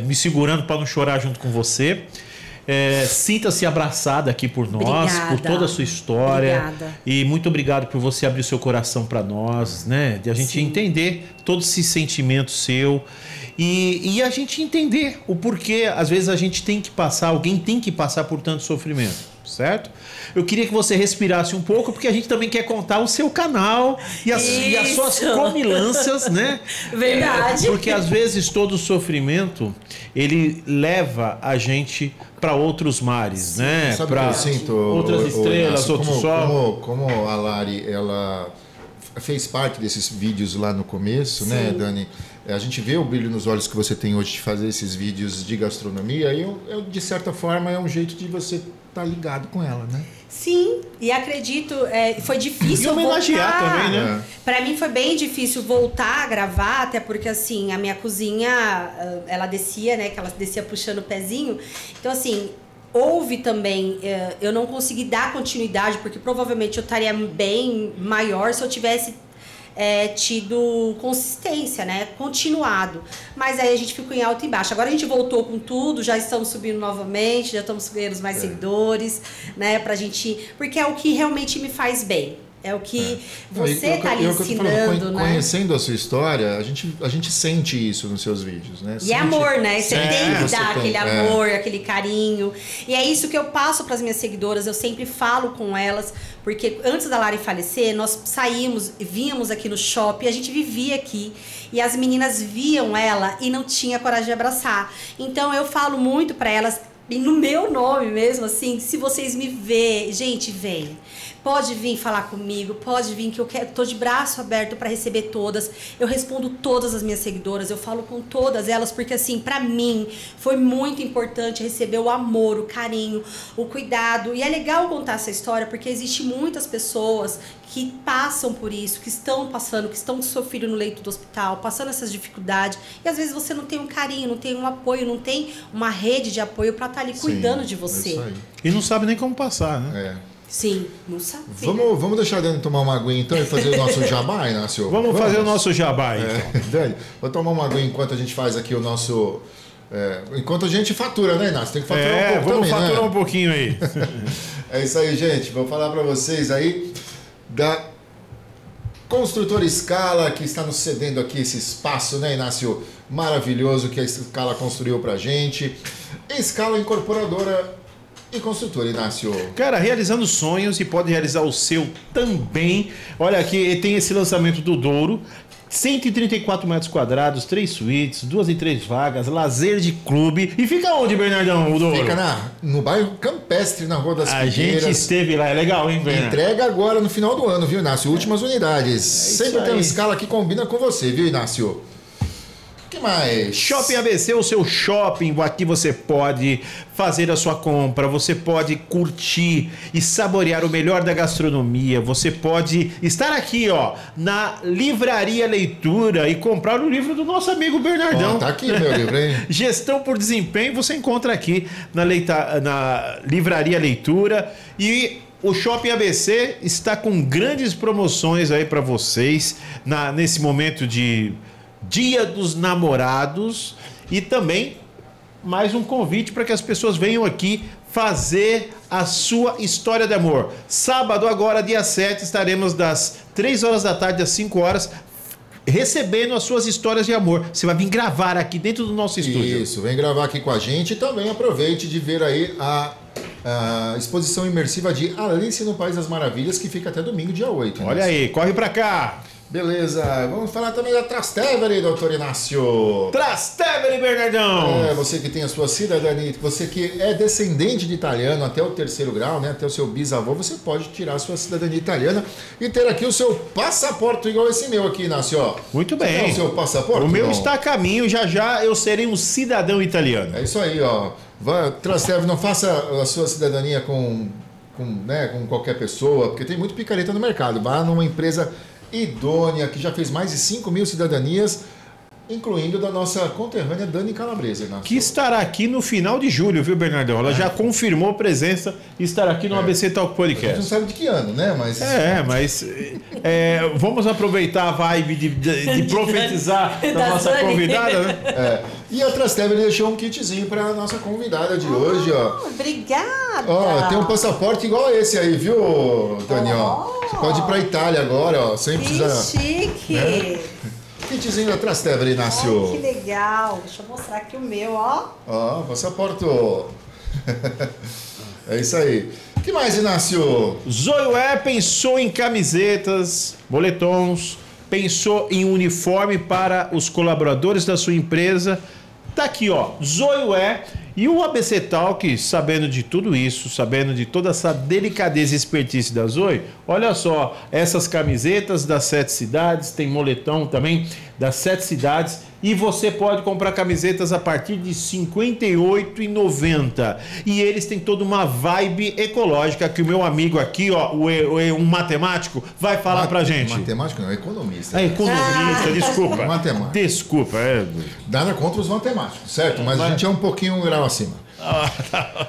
me segurando para não chorar junto com você. Sinta-se abraçada aqui por nós, obrigada, por toda a sua história. Obrigada. E muito obrigado por você abrir o seu coração para nós, né? De a gente entender todo esse sentimento seu e a gente entender o porquê. Às vezes a gente tem que passar, alguém tem que passar por tanto sofrimento, certo? Eu queria que você respirasse um pouco, porque a gente também quer contar o seu canal e as suas comilanças, né? Verdade. Porque às vezes todo o sofrimento, ele leva a gente para outros mares, né? Sabe para o que eu sinto, outras estrelas, outro sol. Como a Lari, ela fez parte desses vídeos lá no começo, né, Dani? A gente vê o brilho nos olhos que você tem hoje de fazer esses vídeos de gastronomia e de certa forma é um jeito de você estar ligado com ela, né? Sim, e acredito, foi difícil e homenagear voltar. Também, né? Pra mim foi bem difícil voltar a gravar, até porque assim, a minha cozinha, ela descia, né, que ela descia puxando o pezinho. Então assim, houve também, eu não consegui dar continuidade, porque provavelmente eu estaria bem maior se eu tivesse tido consistência, né? Continuado. Mas aí a gente ficou em alto e baixo. Agora a gente voltou com tudo, já estamos subindo novamente, já estamos ganhando mais seguidores, né? Pra gente. Porque é o que realmente me faz bem. É o que você está ali eu ensinando, né? Conhecendo a sua história, a gente sente isso nos seus vídeos, né? E é amor, né? Você tem que dar aquele amor, aquele carinho. E é isso que eu passo para as minhas seguidoras, eu sempre falo com elas, porque antes da Lari falecer, nós saímos, vínhamos aqui no shopping, a gente vivia aqui, e as meninas viam ela e não tinha coragem de abraçar. Então eu falo muito para elas, e no meu nome mesmo, assim, se vocês me verem, gente, vem. Pode vir falar comigo, pode vir que eu tô de braço aberto para receber todas. Eu respondo todas as minhas seguidoras, eu falo com todas elas, porque assim, para mim foi muito importante receber o amor, o carinho, o cuidado. E é legal contar essa história, porque existe muitas pessoas que passam por isso, que estão passando, que estão com seu filho no leito do hospital, passando essas dificuldades. E às vezes você não tem um carinho, não tem um apoio, não tem uma rede de apoio para estar ali cuidando de você. É isso aí. E não sabe nem como passar, né? Sim, não sabe. Vamos deixar a Dani tomar uma aguinha então e fazer o nosso jabá, Inácio? Vamos fazer o nosso jabá, então. Dani, vou tomar uma aguinha enquanto a gente faz aqui o nosso... enquanto a gente fatura, né, Inácio? Tem que faturar um pouco vamos também, faturar né? um pouquinho aí. É isso aí, gente. Vou falar para vocês aí da Construtora Scala, que está nos cedendo aqui esse espaço, né, Inácio? Maravilhoso que a Scala construiu pra gente. Scala Incorporadora e Construtora, Inácio. Cara, realizando sonhos, e pode realizar o seu também. Olha aqui, tem esse lançamento do Douro. 134 metros quadrados, 3 suítes, 2 e 3 vagas, lazer de clube. E fica onde, Bernardão, o Douro? Fica no bairro Campestre, na Rua das Figueiras. A gente esteve lá, é legal, hein, Bernardo? Entrega agora no final do ano, viu, Inácio? Últimas unidades. Sempre tem uma Scala que combina com você, viu, Inácio? O que mais? Shopping ABC, o seu shopping. Aqui você pode fazer a sua compra, você pode curtir e saborear o melhor da gastronomia. Você pode estar aqui, ó, na Livraria Leitura e comprar o livro do nosso amigo Bernardão. Tá aqui meu livro, hein? Gestão por desempenho, você encontra aqui na Livraria Leitura. E o Shopping ABC está com grandes promoções aí para vocês nesse momento de Dia dos Namorados, e também mais um convite para que as pessoas venham aqui fazer a sua história de amor. Sábado agora, dia 7, estaremos das 3 horas da tarde às 5 horas recebendo as suas histórias de amor. Você vai vir gravar aqui dentro do nosso estúdio. Isso, vem gravar aqui com a gente e também aproveite de ver aí a exposição imersiva de Alice no País das Maravilhas, que fica até domingo, dia 8. Olha aí, corre pra cá. Beleza, vamos falar também da Trastevere, doutor Inácio. Trastevere, Bernardão! Você que tem a sua cidadania, você que é descendente de italiano até o 3º grau, né, até o seu bisavô, você pode tirar a sua cidadania italiana e ter aqui o seu passaporte igual esse meu aqui, Inácio. Muito bem. Você tem o seu passaporte? O meu está a caminho, já eu serei um cidadão italiano. É isso aí, ó. Trastevere, não faça a sua cidadania com qualquer pessoa, porque tem muito picareta no mercado. Vá numa empresa idônea, que já fez mais de 5.000 cidadanias, incluindo da nossa conterrânea Dani Calabresa. Inácio. Que estará aqui no final de julho, viu, Bernardão? Ela já confirmou presença e estará aqui no ABC Talk Podcast. A gente não sabe de que ano, né? Mas vamos aproveitar a vibe de profetizar da nossa convidada, né? E a Trastevere deixou um kitzinho para a nossa convidada de hoje, ó. Obrigada! Ó, tem um passaporte igual a esse aí, viu, Dani? Você pode ir para a Itália agora, ó, sem precisar... chique! Né? Kitzinho da Trastevere, Inácio. Que legal! Deixa eu mostrar aqui o meu, ó. Ó, passaporte. É isso aí. O que mais, Inácio? Zoiué pensou em camisetas, moletons, pensou em uniforme para os colaboradores da sua empresa. Tá aqui, ó, Zoiué. E o ABC Talk, sabendo de tudo isso, sabendo de toda essa delicadeza e expertise da Zoe, olha só, essas camisetas das 7 cidades, tem moletom também das 7 cidades, e você pode comprar camisetas a partir de R$ 58,90. E eles têm toda uma vibe ecológica que o meu amigo aqui, ó, um matemático, vai falar pra gente. Matemático não, economista. Economista, desculpa. Matemático. Desculpa. Nada contra os matemáticos, certo? Mas a gente é um pouquinho um grau acima.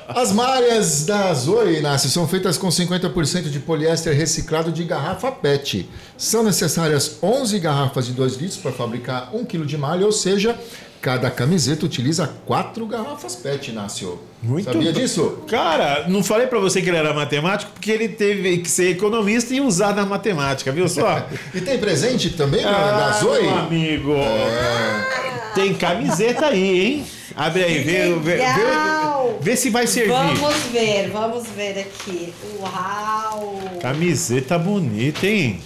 As malhas da Zoe, Inácio, são feitas com 50% de poliéster reciclado de garrafa PET. São necessárias 11 garrafas de 2 litros para fabricar 1 kg de malha, ou seja, Cada camiseta utiliza 4 garrafas PET, Inácio. Muito Sabia disso? Cara, não falei pra você que ele era matemático, porque ele teve que ser economista e usar na matemática, viu só? E tem presente também da Zoe? Meu amigo. Tem camiseta aí, hein? Abre aí, vê se vai servir. Vamos ver aqui. Uau! Camiseta bonita, hein?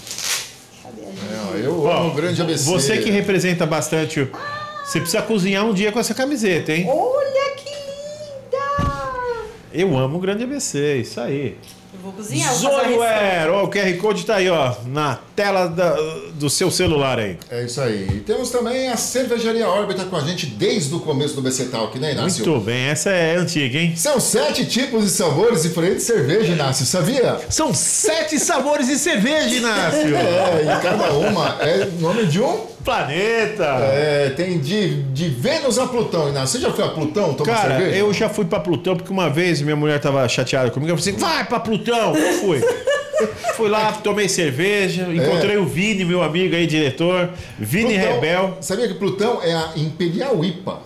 Cadê a gente? Eu amo o grande ABC. Você que representa bastante... Você precisa cozinhar um dia com essa camiseta, hein? Olha que linda! Eu amo o grande ABC, isso aí. Eu vou cozinhar, vou fazer uma Zoiuer, ó, o QR Code tá aí, ó, na tela do seu celular aí. É isso aí. E temos também a Cervejaria Órbita com a gente desde o começo do BC Talk, né, Inácio? Muito bem, essa é antiga, hein? São 7 tipos de sabores diferentes de cerveja, Inácio, sabia? São 7 sabores de cerveja, Inácio. E cada uma é nome de um planeta. Tem de Vênus a Plutão, Inácio. Você já foi a Plutão tomar Cara, cerveja? eu já fui pra Plutão porque uma vez minha mulher tava chateada comigo. Eu falei assim, vai pra Plutão. Eu fui. Fui lá, tomei cerveja, encontrei o Vini, meu amigo aí, diretor. Vini Plutão, Rebel. Sabia que Plutão é a Imperial IPA?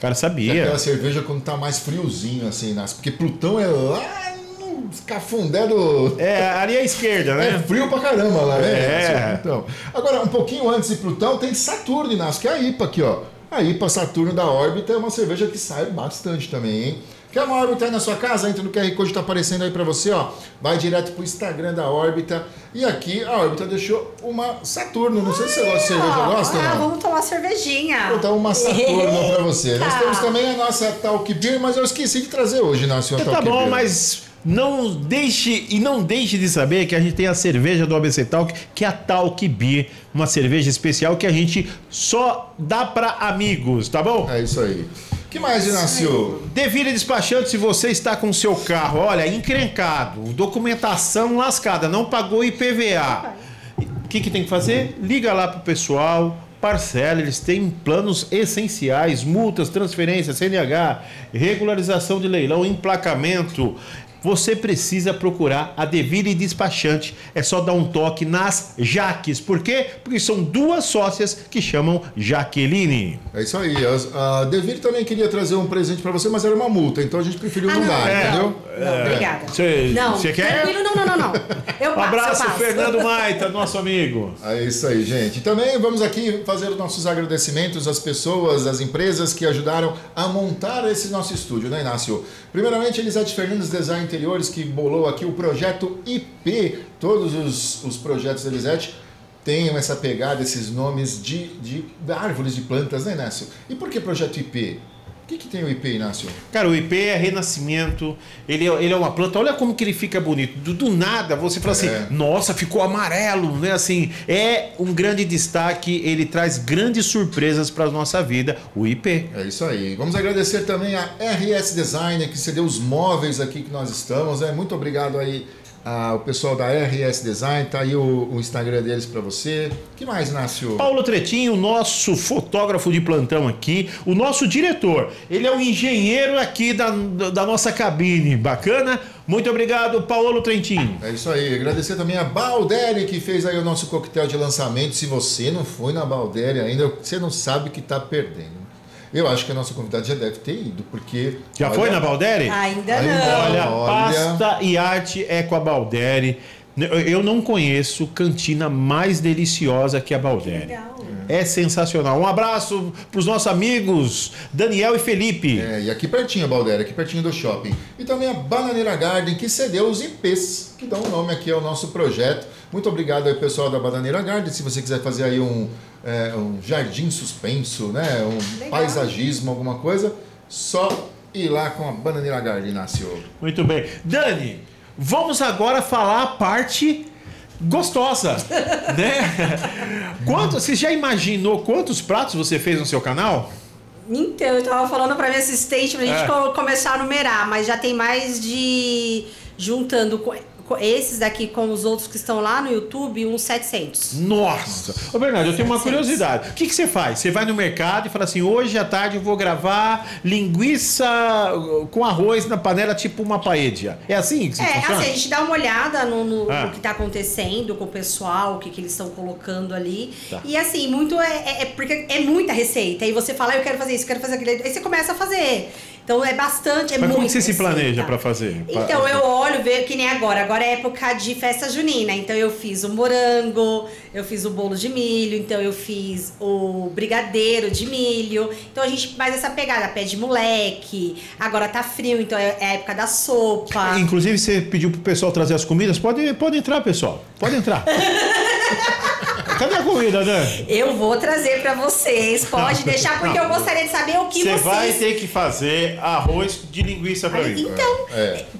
Cara, É sabia. aquela cerveja quando tá mais friozinho, assim, Inácio. Porque Plutão é lá no cafundé do... Ali à esquerda, É né? frio pra caramba lá, né? É. Então, agora, um pouquinho antes de Plutão, tem Saturno, Inácio, que é a IPA aqui, ó. A IPA Saturno da Órbita é uma cerveja que sai bastante também, hein? Quer uma Órbita aí na sua casa? Entra no QR Code que tá aparecendo aí pra você, ó. Vai direto pro Instagram da Órbita. E aqui a Órbita deixou uma Saturno. Não sei se você gosta de cerveja, gosta ou não? Vamos tomar cervejinha. Vou dar uma Saturno pra você. Nós Tá. temos também a nossa Talk Beer, mas eu esqueci de trazer hoje, Inácio, a Talk Tá bom, Beer. mas não deixe de saber que a gente tem a cerveja do ABC Talk, que é a Talk Beer, uma cerveja especial que a gente só dá pra amigos, tá bom? É isso aí. Que mais, Inácio? Deville Despachante, se você está com seu carro, olha, encrencado, documentação lascada, não pagou IPVA. O que tem que fazer? Liga lá pro pessoal, parcela, eles têm planos essenciais, multas, transferências, CNH, regularização de leilão, emplacamento. Você precisa procurar a Deville Despachante. É só dar um toque nas Jaques. Por quê? Porque são 2 sócias que chamam Jaqueline. É isso aí. A Deville também queria trazer um presente pra você, mas era uma multa, então a gente preferiu não dar, entendeu? Não, obrigada. Você quer? Tranquilo, não. Eu passo, Abraço, eu passo. Fernando Maita, nosso amigo. É isso aí, gente. E também vamos aqui fazer os nossos agradecimentos às pessoas, às empresas que ajudaram a montar esse nosso estúdio, né, Inácio? Primeiramente, Elisete Fernandes Design Interiores, que bolou aqui o projeto IP. Todos os projetos da Elisete tenham essa pegada, esses nomes de árvores, de plantas, né, Inácio? E por que projeto IP? O que tem o IP, Inácio? Cara, o IP é renascimento, ele é uma planta, olha como que ele fica bonito. Do nada, você fala assim, nossa, ficou amarelo, né? Assim, é um grande destaque, ele traz grandes surpresas para a nossa vida, o IP. É isso aí. Vamos agradecer também a RS Design, que cedeu os móveis aqui que nós estamos, né? Muito obrigado aí ao pessoal da RS Design, tá aí o Instagram deles para você. O que mais, Inácio? Paulo Tretinho, nosso fotógrafo de plantão aqui, o nosso diretor, ele é o engenheiro aqui da nossa cabine, bacana? Muito obrigado, Paulo Tretinho. É isso aí. Agradecer também a Balderi, que fez aí o nosso coquetel de lançamento. Se você não foi na Balderi ainda, você não sabe o que tá perdendo. Eu acho que a nossa convidada já deve ter ido, porque... Já foi na Balderi? Ainda não. Olha, pasta e arte é com a Balderi. Eu não conheço cantina mais deliciosa que a Balderi. Legal. É sensacional. Um abraço para os nossos amigos Daniel e Felipe. E aqui pertinho a Balderi, aqui pertinho do shopping. E também a Bananeira Garden, que cedeu os IPs, que dão o nome aqui ao nosso projeto. Muito obrigado aí, pessoal da Bananeira Garden. Se você quiser fazer aí um jardim suspenso, né? Um paisagismo, alguma coisa, só ir lá com a Bananeira Garden, Inácio. Muito bem. Dani, vamos agora falar a parte gostosa, né? Você já imaginou quantos pratos você fez no seu canal? Então, eu tava falando pra minha assistente pra gente começar a numerar, mas já tem mais de... Juntando com esses daqui com os outros que estão lá no YouTube, uns 700. Nossa! Ô, Bernardo, eu tenho uma curiosidade. O que você faz? Você vai no mercado e fala assim, hoje à tarde eu vou gravar linguiça com arroz na panela, tipo uma paella. É assim que você funciona? Assim, a gente dá uma olhada no que está acontecendo com o pessoal, o que eles estão colocando ali. Tá. E assim, muito porque é muita receita. Aí você fala, eu quero fazer isso, eu quero fazer aquilo. Aí você começa a fazer. Então é bastante, Mas como muito você se receita. planeja para fazer? Então eu olho, vejo que nem agora. Agora é época de festa junina. Então eu fiz o morango, eu fiz o bolo de milho, então eu fiz o brigadeiro de milho. Então a gente faz essa pegada, pé de moleque. Agora tá frio, então é a época da sopa. Inclusive você pediu pro pessoal trazer as comidas. Pode entrar, pessoal. Pode entrar. Cadê a comida, né? Eu vou trazer pra vocês. Pode deixar, porque eu gostaria de saber o que vocês... Você vai ter que fazer arroz de linguiça pra mim. Então,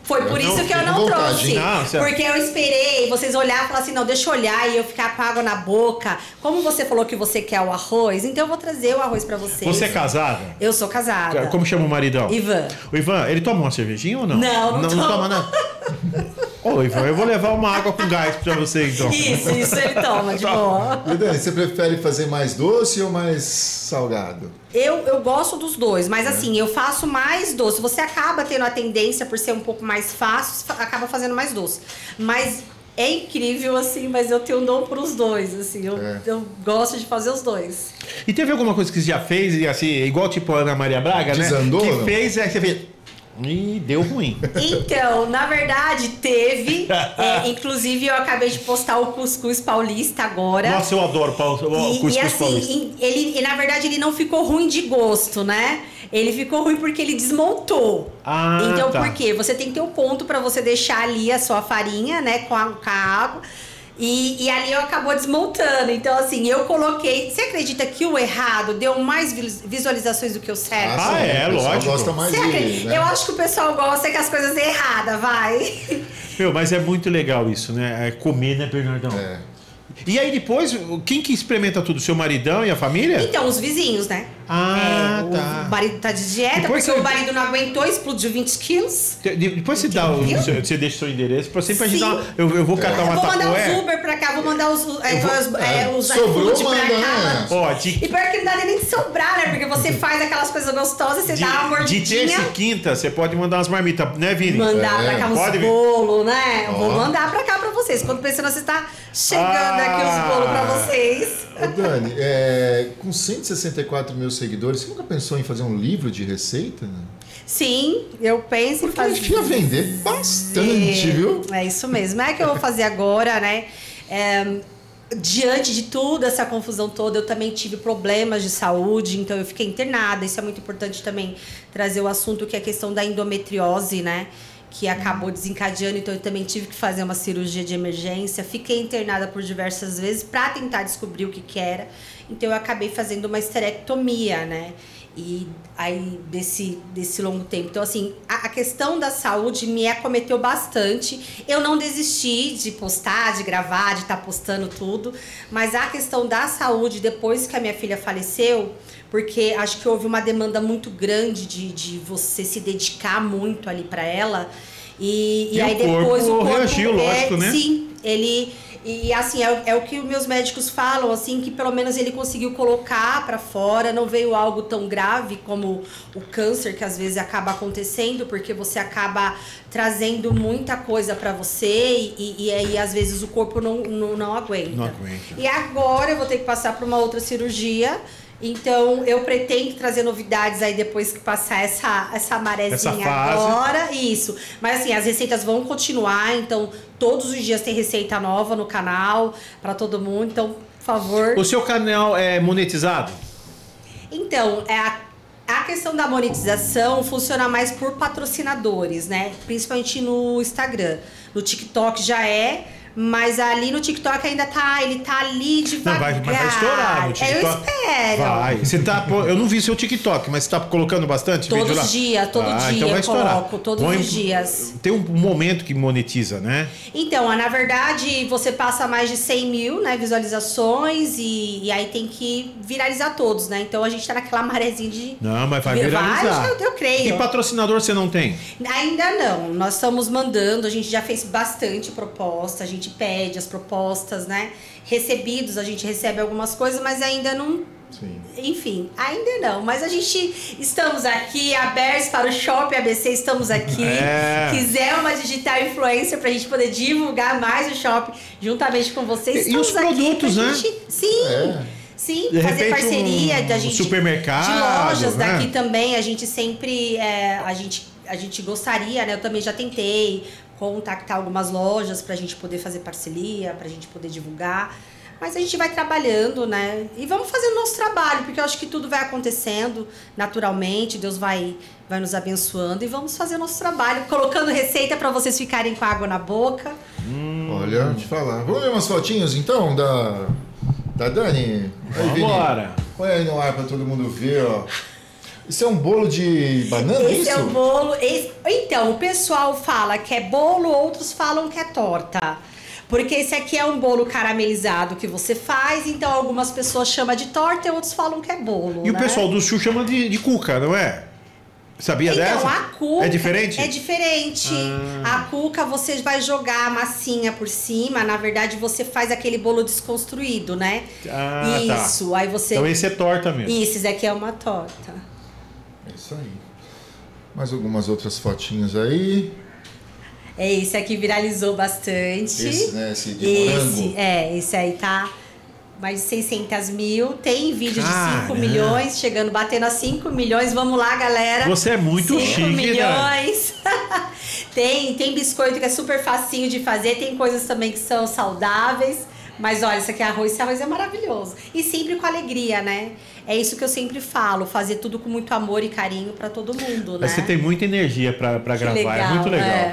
foi por isso que eu não trouxe. Porque eu esperei vocês olharem e falar assim, não, deixa eu olhar e eu ficar com água na boca. Como você falou que você quer o arroz, então eu vou trazer o arroz pra vocês. Você é casada? Eu sou casada. Como chama o maridão? Ivan. O Ivan, ele toma uma cervejinha ou não? Não toma, não. Ô, Ivan, eu vou levar uma água com gás pra você, então. Isso ele toma, de boa. E Dani, você prefere fazer mais doce ou mais salgado? Eu gosto dos dois, mas assim, eu faço mais doce. Você acaba tendo a tendência, por ser um pouco mais fácil, acaba fazendo mais doce. Mas é incrível, assim, mas eu tenho um dom pros dois, assim. Eu gosto de fazer os dois. E teve alguma coisa que você já fez, assim, igual tipo a Ana Maria Braga, Desandou, né? Que não? fez, aí você fez... Ih, deu ruim. Então, na verdade, teve. Inclusive, eu acabei de postar o cuscuz paulista agora. Nossa, eu adoro o cuscuz assim, paulista. Ele, na verdade, ele não ficou ruim de gosto, né? Ele ficou ruim porque ele desmontou. Então, tá. por quê? Você tem que ter um ponto para você deixar ali a sua farinha, né? Com a água. E ali eu acabou desmontando. Então, assim, eu coloquei... Você acredita que o errado deu mais visualizações do que o certo? Sim, o pessoal lógico. gosta mais Né? Eu acho que o pessoal gosta que as coisas erradas, vai. Meu, mas é muito legal isso, né? É comer, né, Bernardão? E aí depois, quem que experimenta tudo? Seu maridão e a família? Então, os vizinhos, né? Tá. O marido tá de dieta, Depois porque o marido não aguentou, explodiu 20 quilos. Depois você dá você deixa o seu endereço pra sempre Sim. ajudar. Eu vou catar uma Vou mandar tapoé. os Uber pra cá, vou mandar os sobrou, iFood pra manda, cá. né? Ó, E pior que não dá nem de sobrar, né? Porque você faz aquelas coisas gostosas, você dá uma de mordidinha. terça e quinta, você pode mandar umas marmitas, né, Vini? Mandar pra cá uns Pode vir. bolos, né? Eu vou mandar pra cá pra vocês. Quando pensando você tá chegando aqui os bolos pra vocês. Ô, Dani, com 164 mil seguidores, você nunca pensou em fazer um livro de receita? Né? Sim, eu penso em Porque a fazer. gente ia vender bastante, viu? É isso mesmo. É que eu vou fazer agora, né? Diante de tudo, essa confusão toda, eu também tive problemas de saúde, então eu fiquei internada. Isso é muito importante também trazer o assunto, que é a questão da endometriose, né? Que acabou desencadeando, então eu também tive que fazer uma cirurgia de emergência. Fiquei internada por diversas vezes para tentar descobrir o que era. Então eu acabei fazendo uma esterectomia, né? E aí desse longo tempo. Então, assim, a questão da saúde me acometeu bastante. Eu não desisti de postar, de gravar, de estar postando tudo. Mas a questão da saúde, depois que a minha filha faleceu, porque acho que houve uma demanda muito grande de você se dedicar muito ali para ela. E aí depois o corpo reagiu, lógico, né? Sim, ele... E assim, é o que os meus médicos falam, assim, que pelo menos ele conseguiu colocar para fora, não veio algo tão grave como o câncer, que às vezes acaba acontecendo, porque você acaba trazendo muita coisa para você e aí às vezes o corpo não aguenta. Não aguenta. E agora eu vou ter que passar por uma outra cirurgia. Então, eu pretendo trazer novidades aí depois que passar essa marezinha agora. Isso. Mas assim, as receitas vão continuar. Então, todos os dias tem receita nova no canal para todo mundo. Então, por favor. O seu canal é monetizado? Então, a questão da monetização funciona mais por patrocinadores, né? Principalmente no Instagram. No TikTok já é... Mas ali no TikTok ainda tá, ele tá ali devagar. Não, mas vai estourar no TikTok. Eu espero. Vai. Você tá, eu não vi seu TikTok, mas você tá colocando bastante vídeo lá? Todo dia então vai eu estourar. coloco, todos os dias. Tem um momento que monetiza, né? Então, na verdade, você passa mais de 100 mil, né, visualizações e aí tem que viralizar todos, né? Então a gente tá naquela marezinha de... Não, mas vai viralizar. Eu creio. Que patrocinador você não tem? Ainda não. Nós estamos mandando, a gente já fez bastante proposta, a gente pede as propostas, né? Recebidos, a gente recebe algumas coisas, mas ainda não... Sim. Enfim, ainda não. Mas a gente estamos aqui, abertos para o Shopping ABC, estamos aqui. Quiser uma digital influencer para a gente poder divulgar mais o shopping juntamente com vocês. E os produtos, né? Sim. Sim, de fazer parceria da gente, supermercado, de lojas né? daqui também. A gente sempre a gente gostaria, né? Eu também já tentei contactar algumas lojas para a gente poder fazer parceria, para a gente poder divulgar. Mas a gente vai trabalhando, né? E vamos fazer o nosso trabalho, porque eu acho que tudo vai acontecendo naturalmente, Deus vai nos abençoando e vamos fazer o nosso trabalho, colocando receita para vocês ficarem com água na boca. Olha, deixa eu te falar. Vamos ver umas fotinhos então da Dani? Vambora. Põe aí no ar para todo mundo ver, ó. Isso é um bolo de banana, Esse é o bolo... Então, o pessoal fala que é bolo, outros falam que é torta. Porque esse aqui é um bolo caramelizado que você faz, então algumas pessoas chamam de torta e outros falam que é bolo. E né? o pessoal do Sul chama de cuca, não é? Sabia dessa? Então, a cuca... É diferente? É diferente. A cuca, você vai jogar a massinha por cima. Na verdade, você faz aquele bolo desconstruído, né? Isso. Tá. Aí você... Então esse é torta mesmo. Isso, esse daqui é uma torta. É isso aí. Mais algumas outras fotinhas aí. Esse aqui viralizou bastante. Esse, né? Esse de morango. Esse aí tá mais de 600 mil. Tem vídeo de 5 Caramba. milhões, batendo a 5 milhões. Vamos lá, galera. Você é muito 5 chique, milhões. Tem biscoito que é super facinho de fazer. Tem coisas também que são saudáveis. Mas olha, isso aqui é arroz. Esse arroz é maravilhoso. E sempre com alegria, né? É isso que eu sempre falo. Fazer tudo com muito amor e carinho pra todo mundo, né? Mas você tem muita energia pra gravar. legal, é muito legal.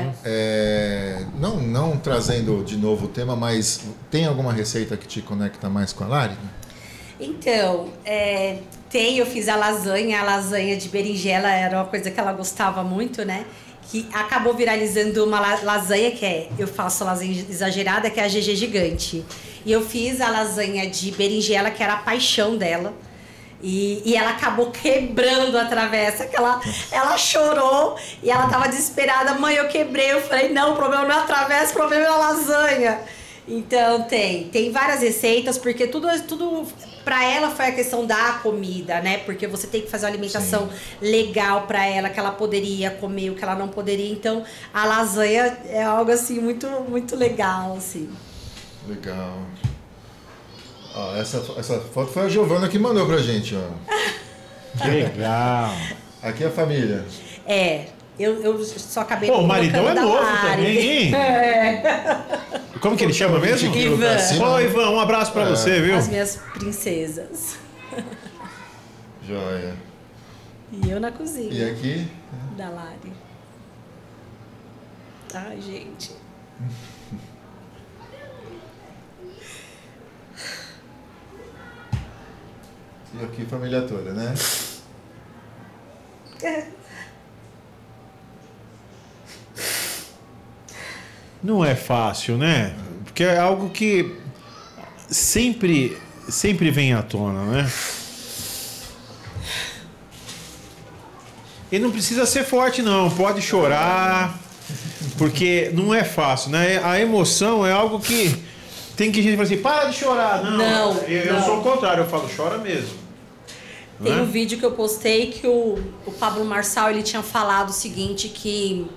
viu? Não trazendo de novo o tema, mas tem alguma receita que te conecta mais com a Lari? Então, eu fiz a lasanha de berinjela, era uma coisa que ela gostava muito, né? Que acabou viralizando uma lasanha eu faço lasanha exagerada, que é a GG Gigante. E eu fiz a lasanha de berinjela, que era a paixão dela. E ela acabou quebrando a travessa, que ela chorou e ela tava desesperada. Mãe, eu quebrei. Eu falei, não, o problema não é a travessa, o problema é a lasanha. Então tem várias receitas, porque tudo para ela foi a questão da comida, né? Porque você tem que fazer uma alimentação legal para ela, que ela poderia comer, o que ela não poderia. Então a lasanha é algo assim muito, muito legal, assim. Legal. Ó, essa foto foi a Giovana que mandou pra gente, ó. Que legal. Aqui é a família. Eu só acabei Pô, o maridão é da novo Lari. também, hein? Como que ele chama mesmo? Ivan. Ô, Ivan, um abraço pra você, viu? As minhas princesas. Joia. E eu na cozinha. E aqui? Da Lari. Ai, gente. E aqui família toda, né? Não é fácil, né? Porque é algo que sempre vem à tona, né? E não precisa ser forte, não. Pode chorar, porque não é fácil, né? A emoção é algo que tem que a gente falar assim, para de chorar. Não, eu sou o contrário, eu falo, chora mesmo. Tem um vídeo que eu postei que o Pablo Marçal, ele tinha falado o seguinte, que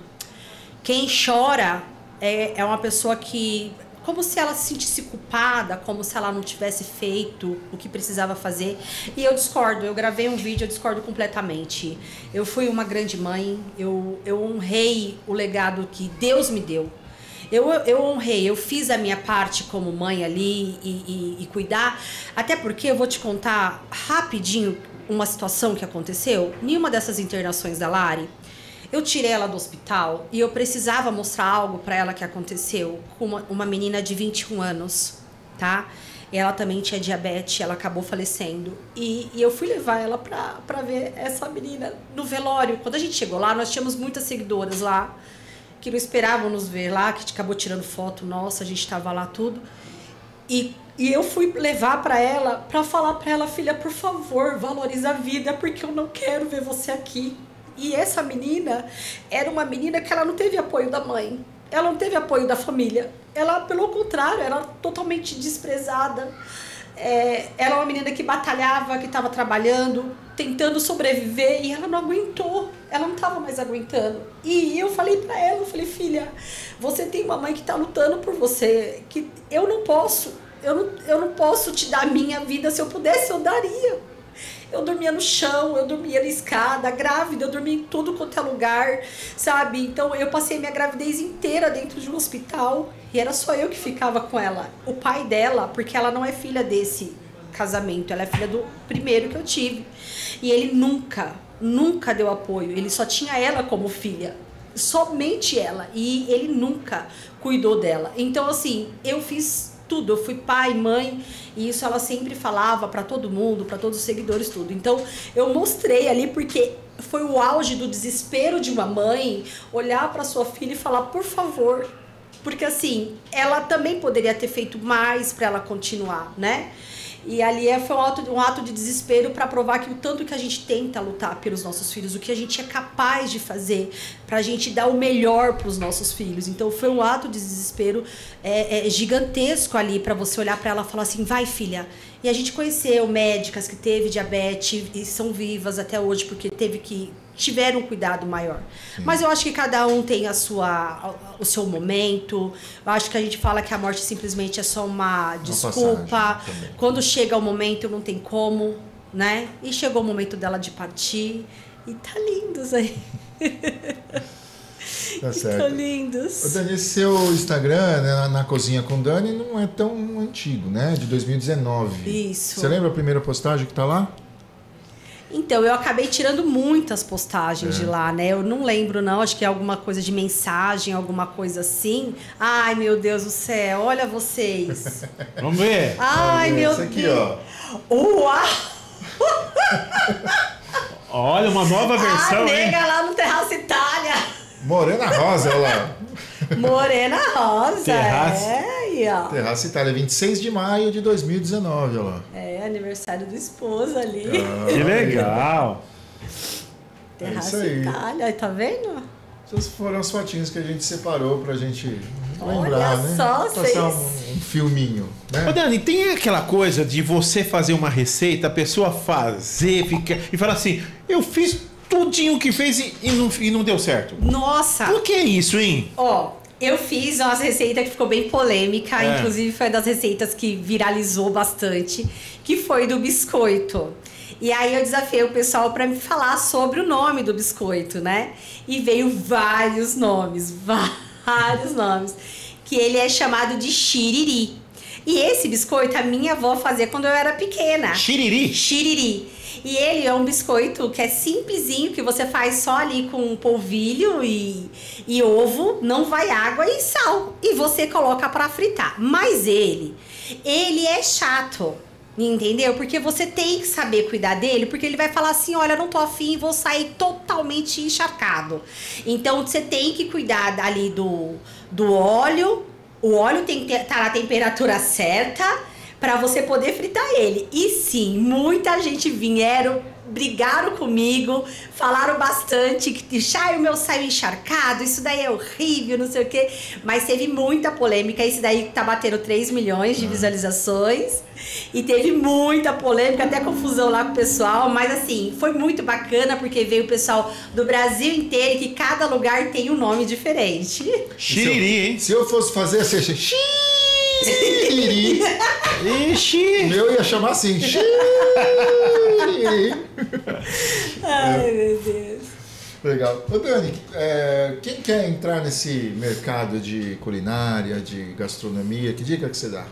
quem chora é uma pessoa que... Como se ela se sentisse culpada, como se ela não tivesse feito o que precisava fazer. E eu discordo, eu gravei um vídeo, eu discordo completamente. Eu fui uma grande mãe, eu honrei o legado que Deus me deu. Eu honrei, eu fiz a minha parte como mãe ali e cuidar. Até porque eu vou te contar rapidinho uma situação que aconteceu. Em uma dessas internações da Lari, Eu tirei ela do hospital e eu precisava mostrar algo para ela que aconteceu com uma menina de 21 anos, tá? Ela também tinha diabetes, ela acabou falecendo. E eu fui levar ela pra ver essa menina no velório. Quando a gente chegou lá, nós tínhamos muitas seguidoras lá, que não esperavam nos ver lá, que acabou tirando foto nossa, a gente tava lá tudo. E eu fui levar pra ela, pra falar pra ela, filha, por favor, valoriza a vida, porque eu não quero ver você aqui. E essa menina era uma menina que ela não teve apoio da mãe. Ela não teve apoio da família. Ela, pelo contrário, era totalmente desprezada. Era uma menina que batalhava, que estava trabalhando, tentando sobreviver, e ela não aguentou. Ela não estava mais aguentando. E eu falei para ela, eu falei, filha, você tem uma mãe que está lutando por você, que eu não posso. Eu não posso te dar a minha vida. Se eu pudesse, eu daria. Eu dormia no chão, eu dormia na escada, grávida, eu dormia em tudo quanto é lugar, sabe? Então eu passei minha gravidez inteira dentro de um hospital e era só eu que ficava com ela. O pai dela, porque ela não é filha desse casamento, ela é filha do primeiro que eu tive. E ele nunca deu apoio, ele só tinha ela como filha. Somente ela. E ele nunca cuidou dela. Então, assim, eu fiz tudo, eu fui pai, mãe, e isso ela sempre falava para todo mundo, para todos os seguidores, tudo. Então eu mostrei ali porque foi o auge do desespero de uma mãe olhar para sua filha e falar, por favor, porque assim, ela também poderia ter feito mais para ela continuar, né? E ali foi um ato de desespero para provar que o tanto que a gente tenta lutar pelos nossos filhos, o que a gente é capaz de fazer para a gente dar o melhor para os nossos filhos. Então foi um ato de desespero gigantesco ali para você olhar para ela e falar assim, vai filha. E a gente conheceu médicas que teve diabetes e são vivas até hoje porque tiveram um cuidado maior. Sim. Mas eu acho que cada um tem o seu momento. Eu acho que a gente fala que a morte simplesmente é só uma desculpa. Quando chega o momento, não tem como, né? E chegou o momento dela de partir. E tá lindos aí. Tá certo. Tá lindos. Ô Dani, esse seu Instagram, né, na Cozinha com Dani, não é tão antigo, né? De 2019. Isso. Você lembra a primeira postagem que tá lá? Então, eu acabei tirando muitas postagens de lá, né? Eu não lembro, não. Acho que é alguma coisa de mensagem, alguma coisa assim. Ai, meu Deus do céu. Olha vocês. Vamos ver. Ai, meu Deus. Esse aqui, ó. Uau! Olha, uma nova versão, a nega hein? lá no Terraço Itália. Morena Rosa, olha lá. Morena Rosa. Terraço. Aí, ó. Terraço Itália, 26 de maio de 2019, olha lá. Aniversário do esposo ali. Que legal. Terraço aí. Itália, tá vendo? Essas foram as fotinhas que a gente separou pra gente Olha lembrar, né? só, Passar vocês. um filminho, né? Ô Dani, tem aquela coisa de você fazer uma receita, a pessoa fazer e falar assim, eu fiz tudinho que fez e não deu certo. Nossa! Por que isso, hein? Ó, eu fiz uma receita que ficou bem polêmica, inclusive foi das receitas que viralizou bastante, que foi do biscoito. E aí eu desafiei o pessoal para me falar sobre o nome do biscoito, né? E veio vários nomes, que ele é chamado de xiriri. E esse biscoito a minha avó fazia quando eu era pequena. Xiriri? Xiriri. E ele é um biscoito que é simplesinho, que você faz só ali com polvilho e ovo, não vai água e sal. E você coloca para fritar. Mas ele é chato, entendeu? Porque você tem que saber cuidar dele, porque ele vai falar assim, olha, eu não tô afim, vou sair totalmente encharcado. Então você tem que cuidar ali do óleo. O óleo tem que estar na temperatura certa para você poder fritar ele. E sim, muita gente brigaram comigo, falaram bastante que o meu saiu encharcado, isso daí é horrível, não sei o quê. Mas teve muita polêmica, esse daí tá batendo 3 milhões de visualizações. E teve muita polêmica, até confusão lá com o pessoal. Mas assim, foi muito bacana porque veio o pessoal do Brasil inteiro e que cada lugar tem um nome diferente. Xiriri, hein? Se eu fosse fazer assim, xiriri. Ixi! O meu ia chamar assim, xiriri. Ai, meu Deus. Legal. Ô Dani, quem quer entrar nesse mercado de culinária, de gastronomia, que dica que você dá?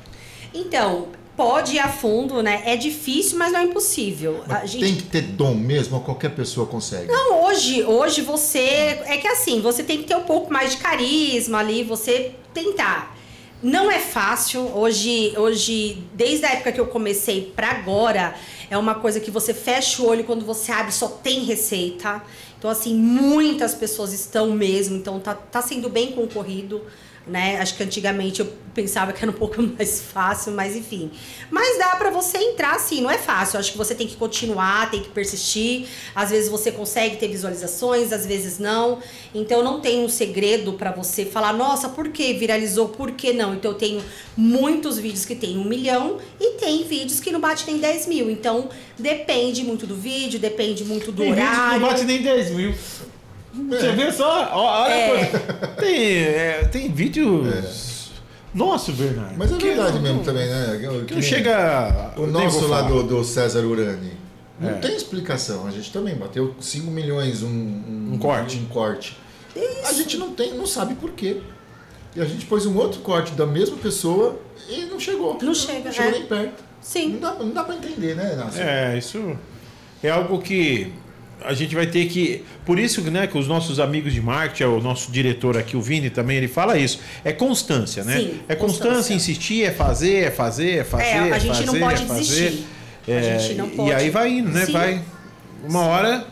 Então, pode ir a fundo, né? É difícil, mas não é impossível. Tem que ter dom mesmo, ou qualquer pessoa consegue? Não, hoje você... É que assim, você tem que ter um pouco mais de carisma ali, você tentar. Não é fácil. Hoje, desde a época que eu comecei pra agora, é uma coisa que você fecha o olho, quando você abre só tem receita. Então, assim, muitas pessoas estão mesmo. Então, tá sendo bem concorrido, né? Acho que antigamente eu pensava que era um pouco mais fácil, mas enfim. Mas dá pra você entrar, sim, não é fácil. Acho que você tem que continuar, tem que persistir. Às vezes você consegue ter visualizações, às vezes não. Então não tem um segredo pra você falar, nossa, por que viralizou, por que não? Então eu tenho muitos vídeos que tem 1 milhão e tem vídeos que não bate nem 10 mil. Então depende muito do vídeo, depende muito do horário. Vídeo que não bate nem 10 mil. Você vê só, olha a coisa. Tem vídeos. Nossa, Bernardo. Mas é verdade mesmo também, né? Que não chega. O nosso lá do César Urani. Não tem explicação. A gente também bateu 5 milhões um corte. Isso. A gente não sabe por quê. E a gente pôs um outro corte da mesma pessoa e não chegou. Não chega nem perto. Sim. Não dá pra entender, né, Inácio? Isso é algo que a gente vai ter que... Por isso, né, que os nossos amigos de marketing, o nosso diretor aqui, o Vini, também, ele fala isso. É constância, né? Sim, é constância, insistir, é fazer. A gente não pode desistir. A gente não pode. E aí vai indo, né? Sim. Vai. Uma hora...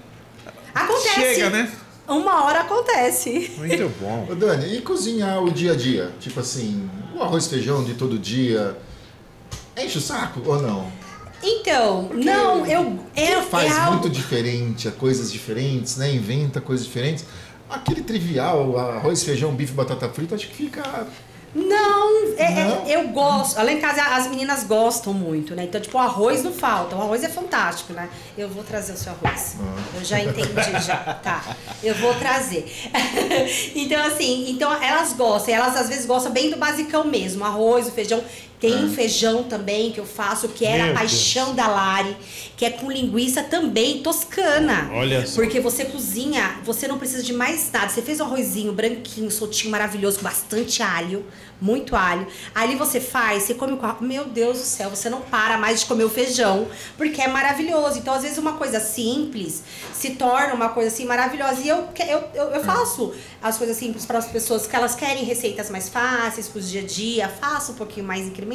Acontece. Chega, né? Uma hora acontece. Muito bom. Ô, Dani, e cozinhar o dia a dia? Tipo assim, o arroz e feijão de todo dia, enche o saco ou não? Então, Quem faz muito diferente, coisas diferentes, né? Inventa coisas diferentes. Aquele trivial, arroz, feijão, bife, batata frita, acho que fica... Não, eu gosto. Lá em casa as meninas gostam muito, né? Então, tipo, o arroz não falta. O arroz é fantástico, né? Eu vou trazer o seu arroz. Eu já entendi, já. Tá. Eu vou trazer. Então, assim, elas gostam. Elas às vezes gostam bem do basicão mesmo. Arroz, o feijão. Tem um feijão também que eu faço, que era a paixão da Lari, que é com linguiça também toscana. Olha só. Porque você cozinha, você não precisa de mais nada. Você fez um arrozinho branquinho, soltinho, maravilhoso, com bastante alho, muito alho. Ali você faz, você come com... Meu Deus do céu, você não para mais de comer o feijão, porque é maravilhoso. Então, às vezes, uma coisa simples se torna uma coisa assim maravilhosa. E eu faço as coisas simples para as pessoas que elas querem receitas mais fáceis, para o dia a dia. Faço um pouquinho mais incrementadinha,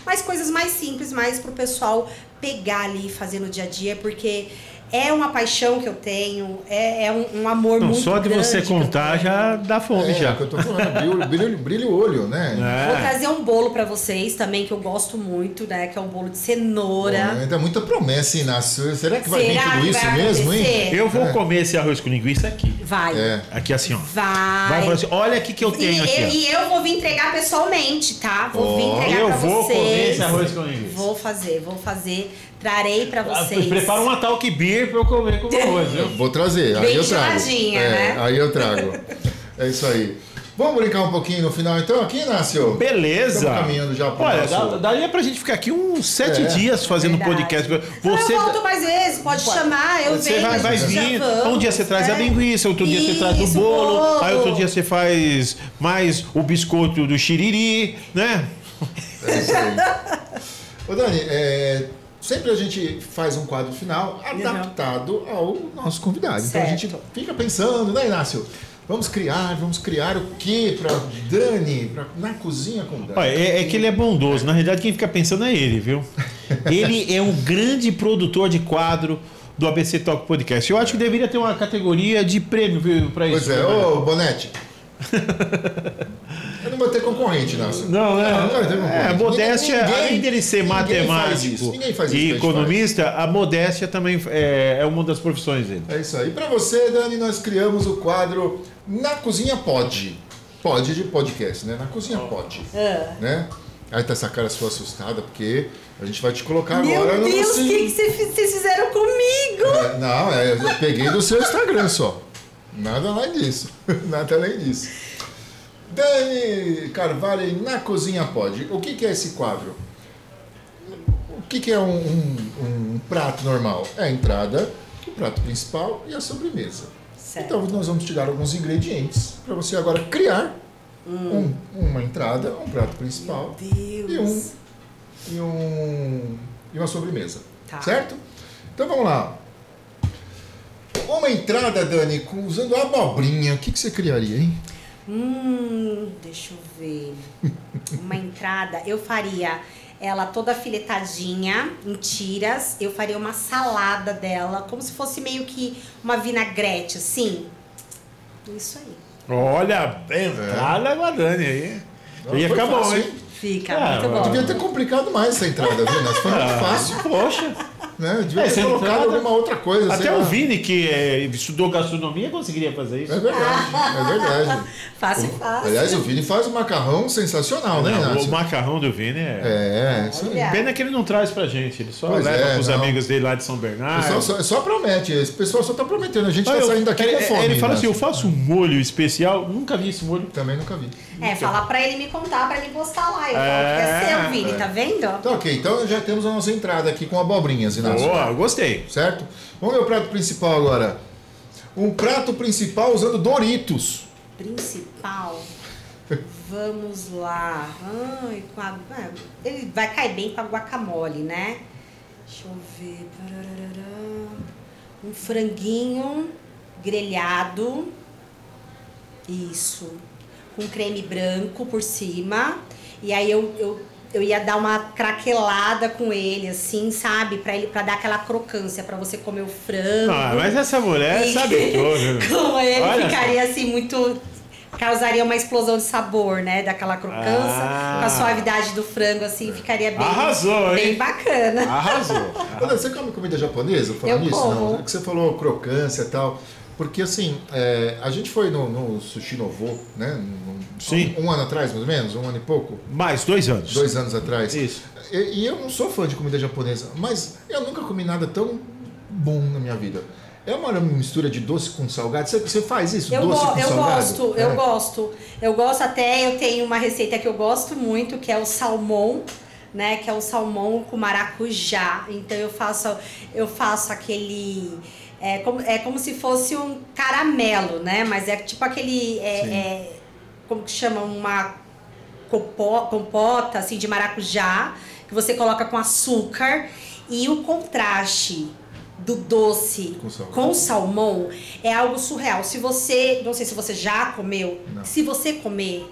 mas coisas mais simples, mais pro pessoal pegar ali e fazer no dia a dia, porque é uma paixão que eu tenho, é um amor muito só de grande você contar já dá fome já. Que eu tô falando, brilha o olho, né? Vou trazer um bolo pra vocês também, que eu gosto muito, né? Que é um bolo de cenoura. Ainda muita promessa, Inácio. Será que vai vir tudo isso mesmo, hein? Eu vou comer esse arroz com linguiça aqui. Vai. Aqui assim, ó. Vai falar assim, olha o que eu tenho aqui. E eu vou vir entregar pessoalmente, tá? Vou vir entregar pra vocês. Eu vou comer esse arroz com linguiça. Vou fazer. Trarei pra vocês. Prepara uma talk beer pra eu comer com o arroz, viu? Vou trazer, bem aí eu trago. né? Aí eu trago. É isso aí. Vamos brincar um pouquinho no final então aqui, Inácio? Beleza. Estamos caminhando já pro nosso... daria pra gente ficar aqui uns 7 dias fazendo podcast. Você... Eu volto mais vezes, pode chamar, eu venho. Você vai vir, um dia você traz a linguiça, outro dia você traz o bolo, aí outro dia você faz mais o biscoito do xiriri, né? É isso aí. Ô Dani, sempre a gente faz um quadro final adaptado ao nosso convidado. Certo. Então a gente fica pensando, né, Inácio? Vamos criar o quê para Dani, na cozinha com Dani? Olha, é que ele é bondoso. Na realidade, quem fica pensando é ele, viu? Ele é um grande produtor de quadro do ABC Talk Podcast. Eu acho que deveria ter uma categoria de prêmio para isso. Pois é, ô Bonete. Eu não vou ter concorrente, Inácio. Não, né? Não vai ter concorrente. Modéstia, além dele ser matemático e economista, a modéstia também é uma das profissões dele. É isso aí. Para você, Dani, nós criamos o quadro Na Cozinha Pode. Pode de podcast, né? Na Cozinha Pode. Né? Aí tá essa cara sua assustada, porque a gente vai te colocar agora no... Meu Deus, o que vocês fizeram comigo? Eu peguei do seu Instagram só. Nada além disso. Nada além disso. Dani Carvalho, Na Cozinha Pode. O que é esse quadro? O que é um prato normal? É a entrada, o prato principal e a sobremesa. Certo. Então nós vamos te dar alguns ingredientes para você agora criar uma entrada, um prato principal e e uma sobremesa. Tá. Certo? Então vamos lá. Uma entrada, Dani, usando abobrinha, o que você criaria, hein? Deixa eu ver. Uma entrada, eu faria ela toda filetadinha, em tiras. Eu faria uma salada dela, como se fosse meio que uma vinagrete, assim. Isso aí. Olha, entrada com a Dani aí. Não, Ia foi ficar bom, fácil, hein? Fica Ah, muito bom. Devia ter complicado mais essa entrada, viu? Mas foi muito fácil, Poxa. né? Devia Essa ter colocado entrada- alguma outra coisa. sei Até o lá. Vini, que estudou gastronomia, conseguiria fazer isso. É verdade, é verdade. Fácil, fácil. Aliás, o Vini faz um macarrão sensacional, né, Não, o Inácio? macarrão do Vini Isso aí. Olha. Pena que ele não traz pra gente, ele só Pois leva é, pros não. amigos dele lá de São O Bernardo. pessoal só promete, esse pessoal só tá prometendo. A gente Ah, tá saindo daqui com fome. Ele fala assim, Inácio. eu faço um molho especial, nunca vi esse molho. Também nunca vi. Falar pra ele me contar, pra ele postar lá. Eu falo que é seu, Vini, tá vendo? Tá ok, então já temos a nossa entrada aqui com abobrinhas, Inácio. Boa, gostei. Certo? Vamos ver o prato principal agora. Um prato principal usando Doritos. Principal. Vamos lá. Ele vai cair bem com a guacamole, né? Deixa eu ver. Um franguinho grelhado. Isso. Com creme branco por cima. E aí eu ia dar uma craquelada com ele, assim, sabe? Pra dar aquela crocância, pra você comer o frango. Mas essa mulher sabe tudo. Com ele Olha ficaria assim muito. Causaria uma explosão de sabor, né? Daquela crocância. Com a suavidade do frango, assim, ficaria bem. Arrasou, bem hein? bacana. Arrasou. Olha, você come comida japonesa? Falando Eu nisso? como. Não. É que você falou crocância e tal. Porque assim, a gente foi no Sushi Novo, né? Sim. Um ano atrás, mais ou menos, um ano e pouco. Mais 2 anos. 2 anos atrás. Isso. E eu não sou fã de comida japonesa, mas eu nunca comi nada tão bom na minha vida. É uma mistura de doce com salgado. Você faz isso? Doce com salgado? Eu gosto até, eu tenho uma receita que eu gosto muito, que é o salmão, né? Que é o salmão com maracujá. Então eu faço aquele... É como se fosse um caramelo, né? Mas é tipo aquele... como que chama? Uma compota, assim, de maracujá, que você coloca com açúcar. E o contraste do doce com salmão é algo surreal. Se você... Não sei se você já comeu. Não. Se você comer,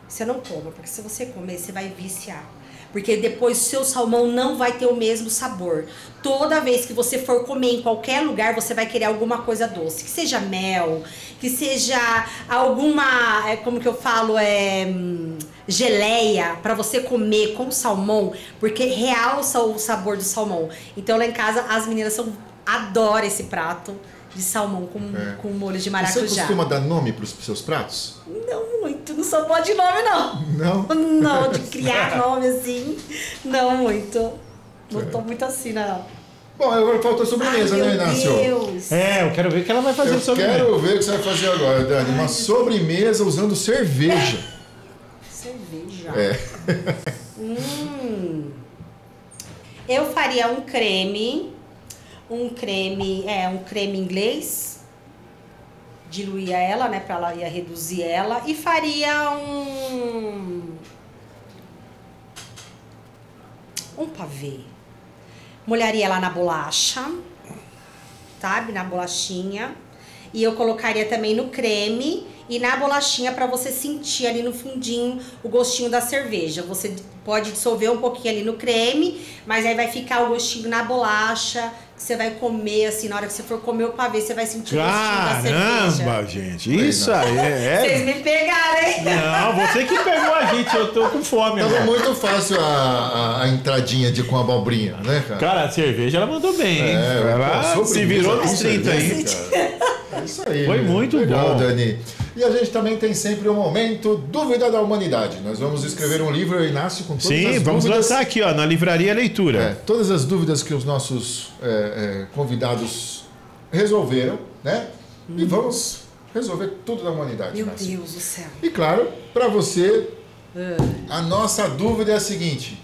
você não coma. Porque se você comer, você vai viciar. Porque depois o seu salmão não vai ter o mesmo sabor. Toda vez que você for comer em qualquer lugar, você vai querer alguma coisa doce. Que seja mel, que seja alguma, como que eu falo, geleia para você comer com salmão, porque realça o sabor do salmão. Então lá em casa as meninas adoram esse prato de salmão com molho de maracujá. Você costuma dar nome para os seus pratos? Não muito, não sou boa de nome, não. Não? Não, de criar nome assim, não muito. Não tô muito assim, não. Bom, agora falta a sobremesa, né, Inácio? Meu Deus. Eu quero ver o que ela vai fazer Eu sobre quero ver o que você vai fazer agora, Dani. Uma sobremesa usando cerveja. Cerveja. É. Eu faria um creme inglês, diluía ela, né, pra ela ia reduzir ela, e faria um pavê. Molharia ela na bolacha, sabe, na bolachinha, e eu colocaria também no creme e na bolachinha para você sentir ali no fundinho o gostinho da cerveja. Você pode dissolver um pouquinho ali no creme, mas aí vai ficar o gostinho na bolacha, que você vai comer, assim, na hora que você for comer o pavê, você vai sentir o gostinho da cerveja. Caramba, gente, isso aí Vocês me pegaram, hein? Não, você que pegou a gente, eu tô com fome. Tava agora. muito fácil a entradinha com abobrinha, né, cara? Cara, a cerveja ela mandou bem, hein? Ela pô, se virou nos sobremesa 30 com aí. cerveja, cara. É isso aí. Foi muito legal, bom. Dani. E a gente também tem sempre o momento Dúvida da Humanidade. Nós vamos escrever um livro, eu e Inácio, com todas as Sim, dúvidas. vamos lançar aqui, ó, na Livraria Leitura. Todas as dúvidas que os nossos convidados resolveram, né? E vamos resolver tudo da humanidade. Meu Inácio. Deus do céu. E claro, para você, a nossa dúvida é a seguinte: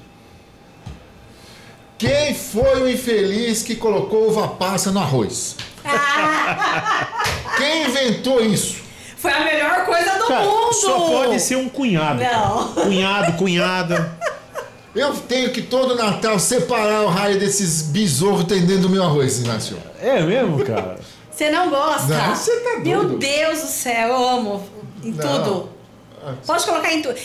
quem foi o infeliz que colocou uva passa no arroz? Quem inventou isso? Foi a melhor coisa do Cara, mundo! só pode ser um cunhado. Não. Cunhado, cunhada. Eu tenho que todo Natal separar o raio desses besouros tendendo o meu arroz, Inácio. É mesmo, cara? Você não gosta? Não, você tá doido. Meu Deus do céu, eu amo em tudo. Pode colocar em tudo.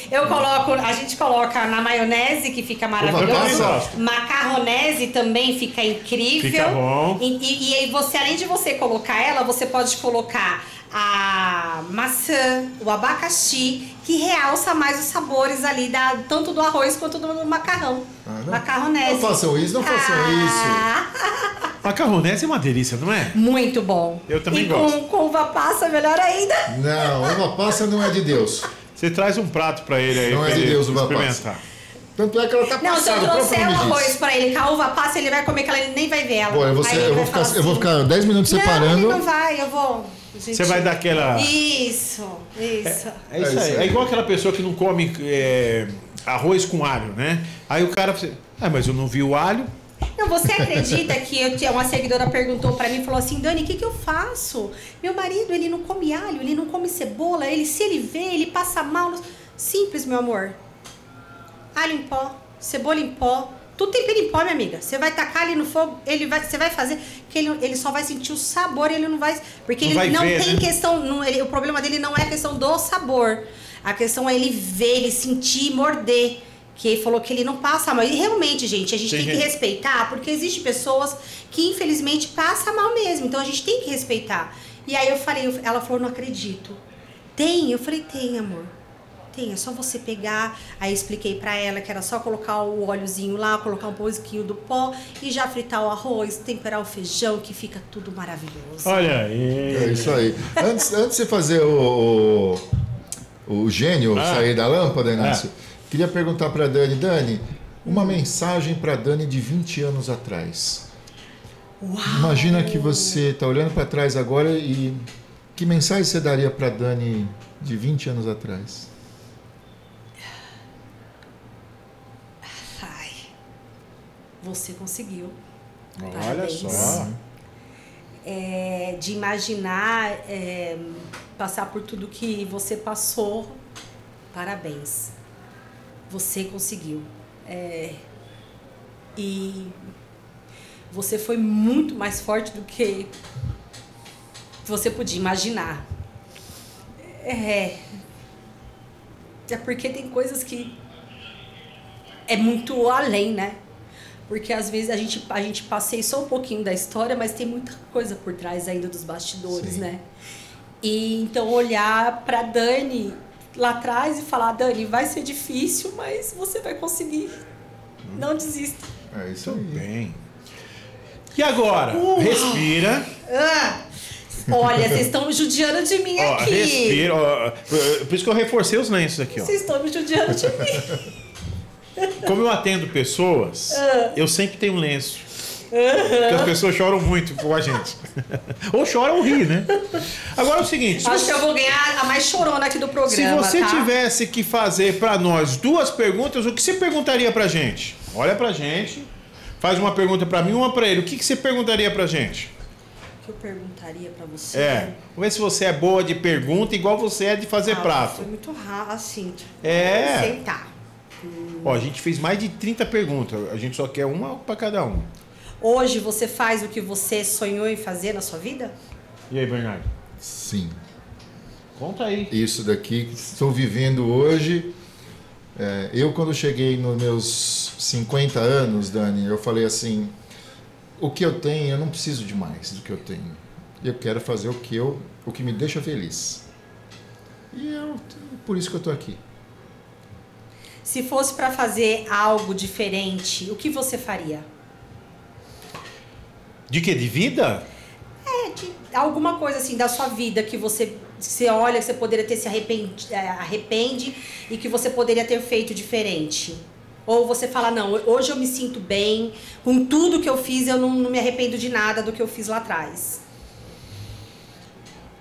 A gente coloca na maionese, que fica maravilhoso. Macarronese também fica incrível. Fica bom. E aí você, além de você colocar ela, você pode colocar a maçã, o abacaxi, que realça mais os sabores ali, tanto do arroz quanto do macarrão. Macarronese. Não façam isso, não façam isso. Macarronese é uma delícia, não é? Muito bom. Eu também gosto. Com uva passa, melhor ainda. Não, uva passa não é de Deus. Você traz um prato pra ele aí, não pra é de ele Deus, uva experimentar. passa. Tanto é que ela tá não, passada. Se eu trouxer um arroz pra ele com a uva passa, ele vai comer que ele nem vai ver ela. Pô, eu vou ficar 10 minutos separando. Não, ele não vai, eu vou. Você vai dar aquela... Isso. É isso aí. É igual aquela pessoa que não come arroz com alho, né? Aí o cara... mas eu não vi o alho. Não, você acredita que uma seguidora perguntou pra mim, falou assim, Dani, o que eu faço? Meu marido, ele não come alho, ele não come cebola, se ele vê, ele passa mal. Simples, meu amor. Alho em pó, cebola em pó, tudo tempero em pó, minha amiga. Você vai tacar ali no fogo, você vai fazer, que ele só vai sentir o sabor, ele não vai... Porque ele não tem questão, o problema dele não é a questão do sabor. A questão é ele ver, ele sentir, morder. Que ele falou que ele não passa mal. E realmente, gente, a gente tem que respeitar, porque existem pessoas que, infelizmente, passam mal mesmo. Então, a gente tem que respeitar. E aí ela falou, não acredito. Tem? Eu falei, tem, amor. Tem, é só você pegar. Aí expliquei pra ela que era só colocar o óleozinho lá, colocar um pouquinho do pó e já fritar o arroz, temperar o feijão, que fica tudo maravilhoso. Olha aí. É isso aí. Antes de você fazer o gênio sair da lâmpada, Inácio, queria perguntar para Dani, uma mensagem para Dani de 20 anos atrás. Uau. Imagina que você está olhando para trás agora e que mensagem você daria para Dani de 20 anos atrás? Ai, você conseguiu. Olha Parabéns. só. De imaginar, passar por tudo que você passou, parabéns. Você conseguiu. E você foi muito mais forte do que você podia imaginar. É porque tem coisas que é muito além, né? Porque às vezes a gente passeia só um pouquinho da história, mas tem muita coisa por trás ainda dos bastidores, Sim. né? E então olhar pra Dani lá atrás e falar, Dani, vai ser difícil, mas você vai conseguir. Não desista. É isso aí. Bem. E agora? Respira. Olha, vocês estão me judiando de mim aqui. Respira. Por isso que eu reforcei os lenços aqui. Vocês estão me judiando de mim. Como eu atendo pessoas, eu sempre tenho um lenço. Porque as pessoas choram muito com a gente. Ou choram ou riem, né? Agora é o seguinte... Acho que eu vou ganhar a mais chorona aqui do programa, se você tá? tivesse que fazer pra nós 2 perguntas, o que você perguntaria pra gente? Olha pra gente, faz uma pergunta pra mim e uma pra ele. O que você perguntaria pra gente? O que eu perguntaria pra você? Vamos ver se você é boa de pergunta, igual você é de fazer prato. Foi muito raro, assim. Sentar. Ó, a gente fez mais de 30 perguntas. A gente só quer uma pra cada um. Hoje você faz o que você sonhou em fazer na sua vida? E aí, Bernardo? Sim. Conta aí. Isso daqui que estou vivendo hoje. Eu, quando cheguei nos meus 50 anos, Dani, eu falei assim, o que eu tenho, eu não preciso de mais do que eu tenho. Eu quero fazer o que me deixa feliz. E por isso que eu estou aqui. Se fosse para fazer algo diferente, o que você faria? De quê? De vida? De alguma coisa assim da sua vida que você olha, que você poderia ter se arrepende e que você poderia ter feito diferente. Ou você fala, não, hoje eu me sinto bem, com tudo que eu fiz, eu não me arrependo de nada do que eu fiz lá atrás.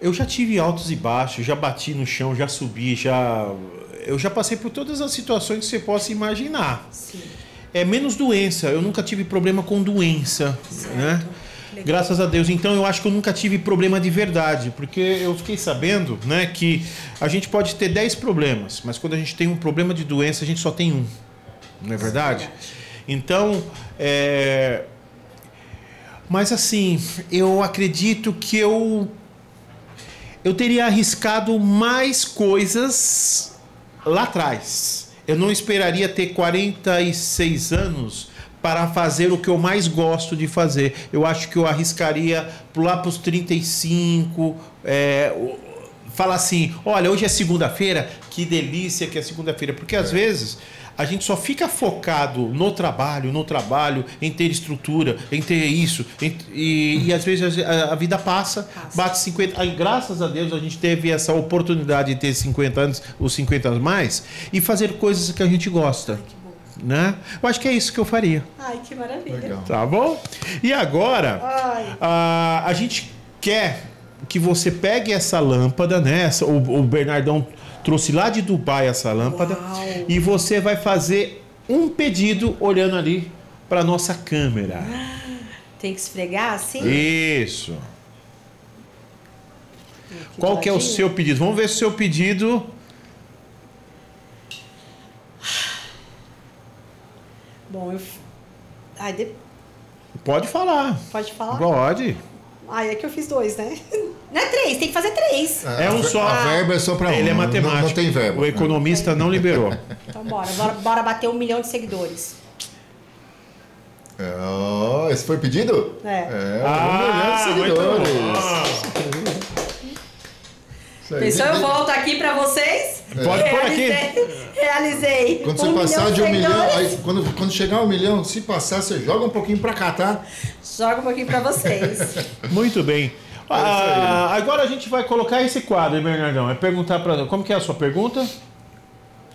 Eu já tive altos e baixos, já bati no chão, já subi, eu já passei por todas as situações que você possa imaginar. Sim. Menos doença, eu nunca tive problema com doença, né? Legal. Graças a Deus. Então eu acho que eu nunca tive problema de verdade, porque eu fiquei sabendo, né, que a gente pode ter 10 problemas, mas quando a gente tem um problema de doença, a gente só tem um. Não é verdade? Então, mas assim, eu acredito que eu teria arriscado mais coisas lá atrás. Eu não esperaria ter 46 anos para fazer o que eu mais gosto de fazer. Eu acho que eu arriscaria lá para os 35, falar assim, olha, hoje é segunda-feira, que delícia que é segunda-feira. Porque às vezes a gente só fica focado no trabalho, em ter estrutura, em ter isso. E às vezes a vida passa, bate 50. Aí, graças a Deus a gente teve essa oportunidade de ter 50 anos, os 50 anos mais, e fazer coisas que a gente gosta. Né? Eu acho que é isso que eu faria. Ai, que maravilha. Legal. Tá bom? E agora, a gente quer que você pegue essa lâmpada, né? O Bernardão trouxe lá de Dubai essa lâmpada. Uau. E você vai fazer um pedido olhando ali para nossa câmera. Tem que esfregar assim? Isso. Qual que é o seu pedido? Vamos ver se o seu pedido... Bom, Pode falar. Pode falar? Pode. É que eu fiz 2, né? Não é 3, tem que fazer 3. É um só. A verba é só para um. Ele é matemático. Não tem verba. O economista não liberou. Então bora bater 1 milhão de seguidores. Esse foi o pedido? 1 milhão de seguidores. Pensou, eu volto aqui pra vocês? Pode pôr aqui. Realizei. Quando você passar de 1 milhão, aí, quando chegar a 1 milhão, se passar, você joga um pouquinho pra cá, tá? Joga um pouquinho pra vocês. Muito bem. Agora a gente vai colocar esse quadro, hein, Bernardão? É perguntar para ela. Como que é a sua pergunta?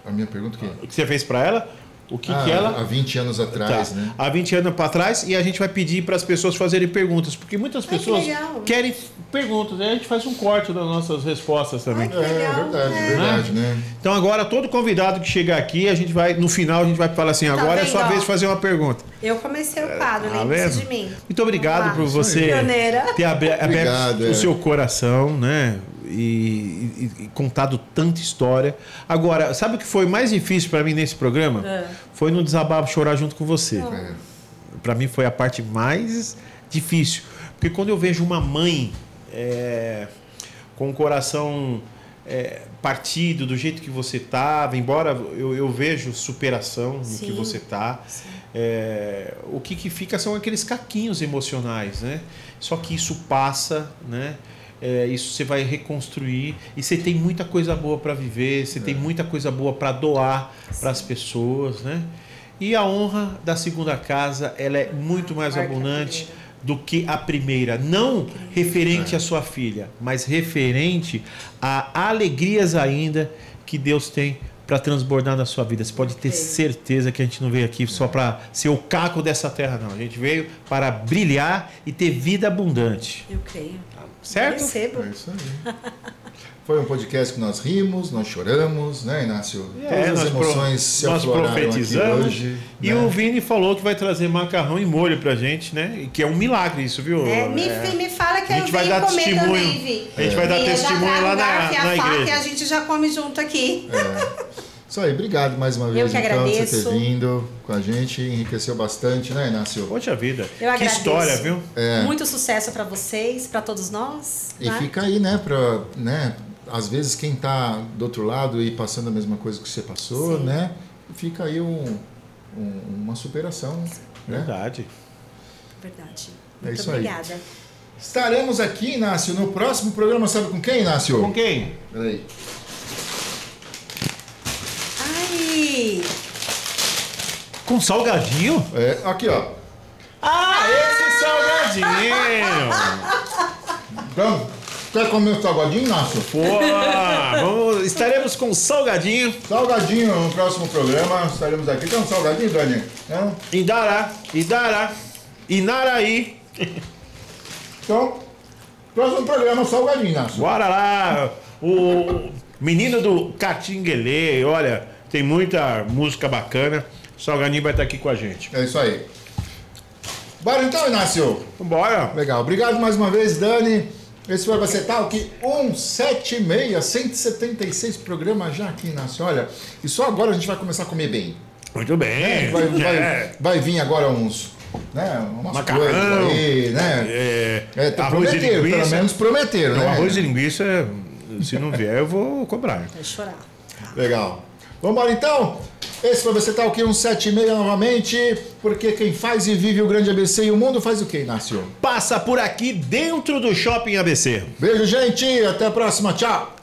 A minha pergunta o quê? O que você fez para ela? O que ela... Há 20 anos atrás, né? Há 20 anos para trás, e a gente vai pedir para as pessoas fazerem perguntas, porque muitas pessoas querem perguntas, aí a gente faz um corte das nossas respostas também. Verdade, né? Então agora todo convidado que chegar aqui, a gente vai, no final a gente vai falar assim, agora é sua vez de fazer uma pergunta. Eu comecei o quadro, lembre-se de mim. Muito obrigado por você ter aberto o seu coração, né? E contado tanta história. Agora, sabe o que foi mais difícil para mim nesse programa? Foi no desabafo chorar junto com você. Para mim foi a parte mais difícil. Porque quando eu vejo uma mãe com o coração partido do jeito que você estava, embora eu vejo superação no que você está, o que fica são aqueles caquinhos emocionais, né? Só que isso passa, né? Isso você vai reconstruir e você tem muita coisa boa para viver, você tem muita coisa boa para doar para as pessoas, né? E a honra da segunda casa, ela é muito mais abundante do que a primeira, não referente à sua filha, mas referente a alegrias ainda que Deus tem para transbordar na sua vida. Você pode ter certeza que a gente não veio aqui só para ser o caco dessa terra, não. A gente veio para brilhar e ter vida abundante. Eu creio. Certo? Eu recebo. É isso aí. Foi um podcast que nós rimos, nós choramos, né, Inácio? Todas as emoções se afloraram aqui hoje. E o Vini falou que vai trazer macarrão e molho pra gente, né? Que é um milagre isso, viu? Me fala que a eu gente vai venho dar comer testemunho. também, Vi. A gente vai dar testemunho lá na igreja. E a gente já come junto aqui. Isso aí, obrigado mais uma vez. Eu que agradeço. Por você ter vindo com a gente, enriqueceu bastante, né, Inácio? Poxa vida, eu agradeço. Que história, viu? Muito sucesso para vocês, para todos nós. E fica aí, né, às vezes quem tá do outro lado e passando a mesma coisa que você passou, né, fica aí uma superação. Né? Verdade. Muito isso obrigada. Aí. Estaremos aqui, Inácio, no próximo programa, sabe com quem, Inácio? Com quem? Peraí. Com salgadinho? Aqui, ó. Esse salgadinho! Então, quer comer o salgadinho, Inácio? Estaremos com salgadinho. Salgadinho no próximo programa. Estaremos aqui. Tem um salgadinho, Dani? Inaraí. Então, próximo programa, salgadinho, Inácio. Bora lá. O menino do Catinguelê, olha, tem muita música bacana. O Salgadinho vai estar aqui com a gente. É isso aí. Bora então, Inácio? Bora. Legal. Obrigado mais uma vez, Dani. Esse foi Você Talk 176, 176 programas já aqui, Inácio. Olha, e só agora a gente vai começar a comer bem. Muito bem. Vai vir agora uns... Né, macarrão, aí, né? Arroz e linguiça. Pelo menos prometeram, não, né? Arroz e linguiça, se não vier, eu vou cobrar. Vai chorar. Legal. Vamos embora então? Esse foi você tá aqui 176 novamente, porque quem faz e vive o grande ABC e o mundo faz o quê, Inácio? Passa por aqui dentro do Shopping ABC. Beijo, gente. Até a próxima. Tchau.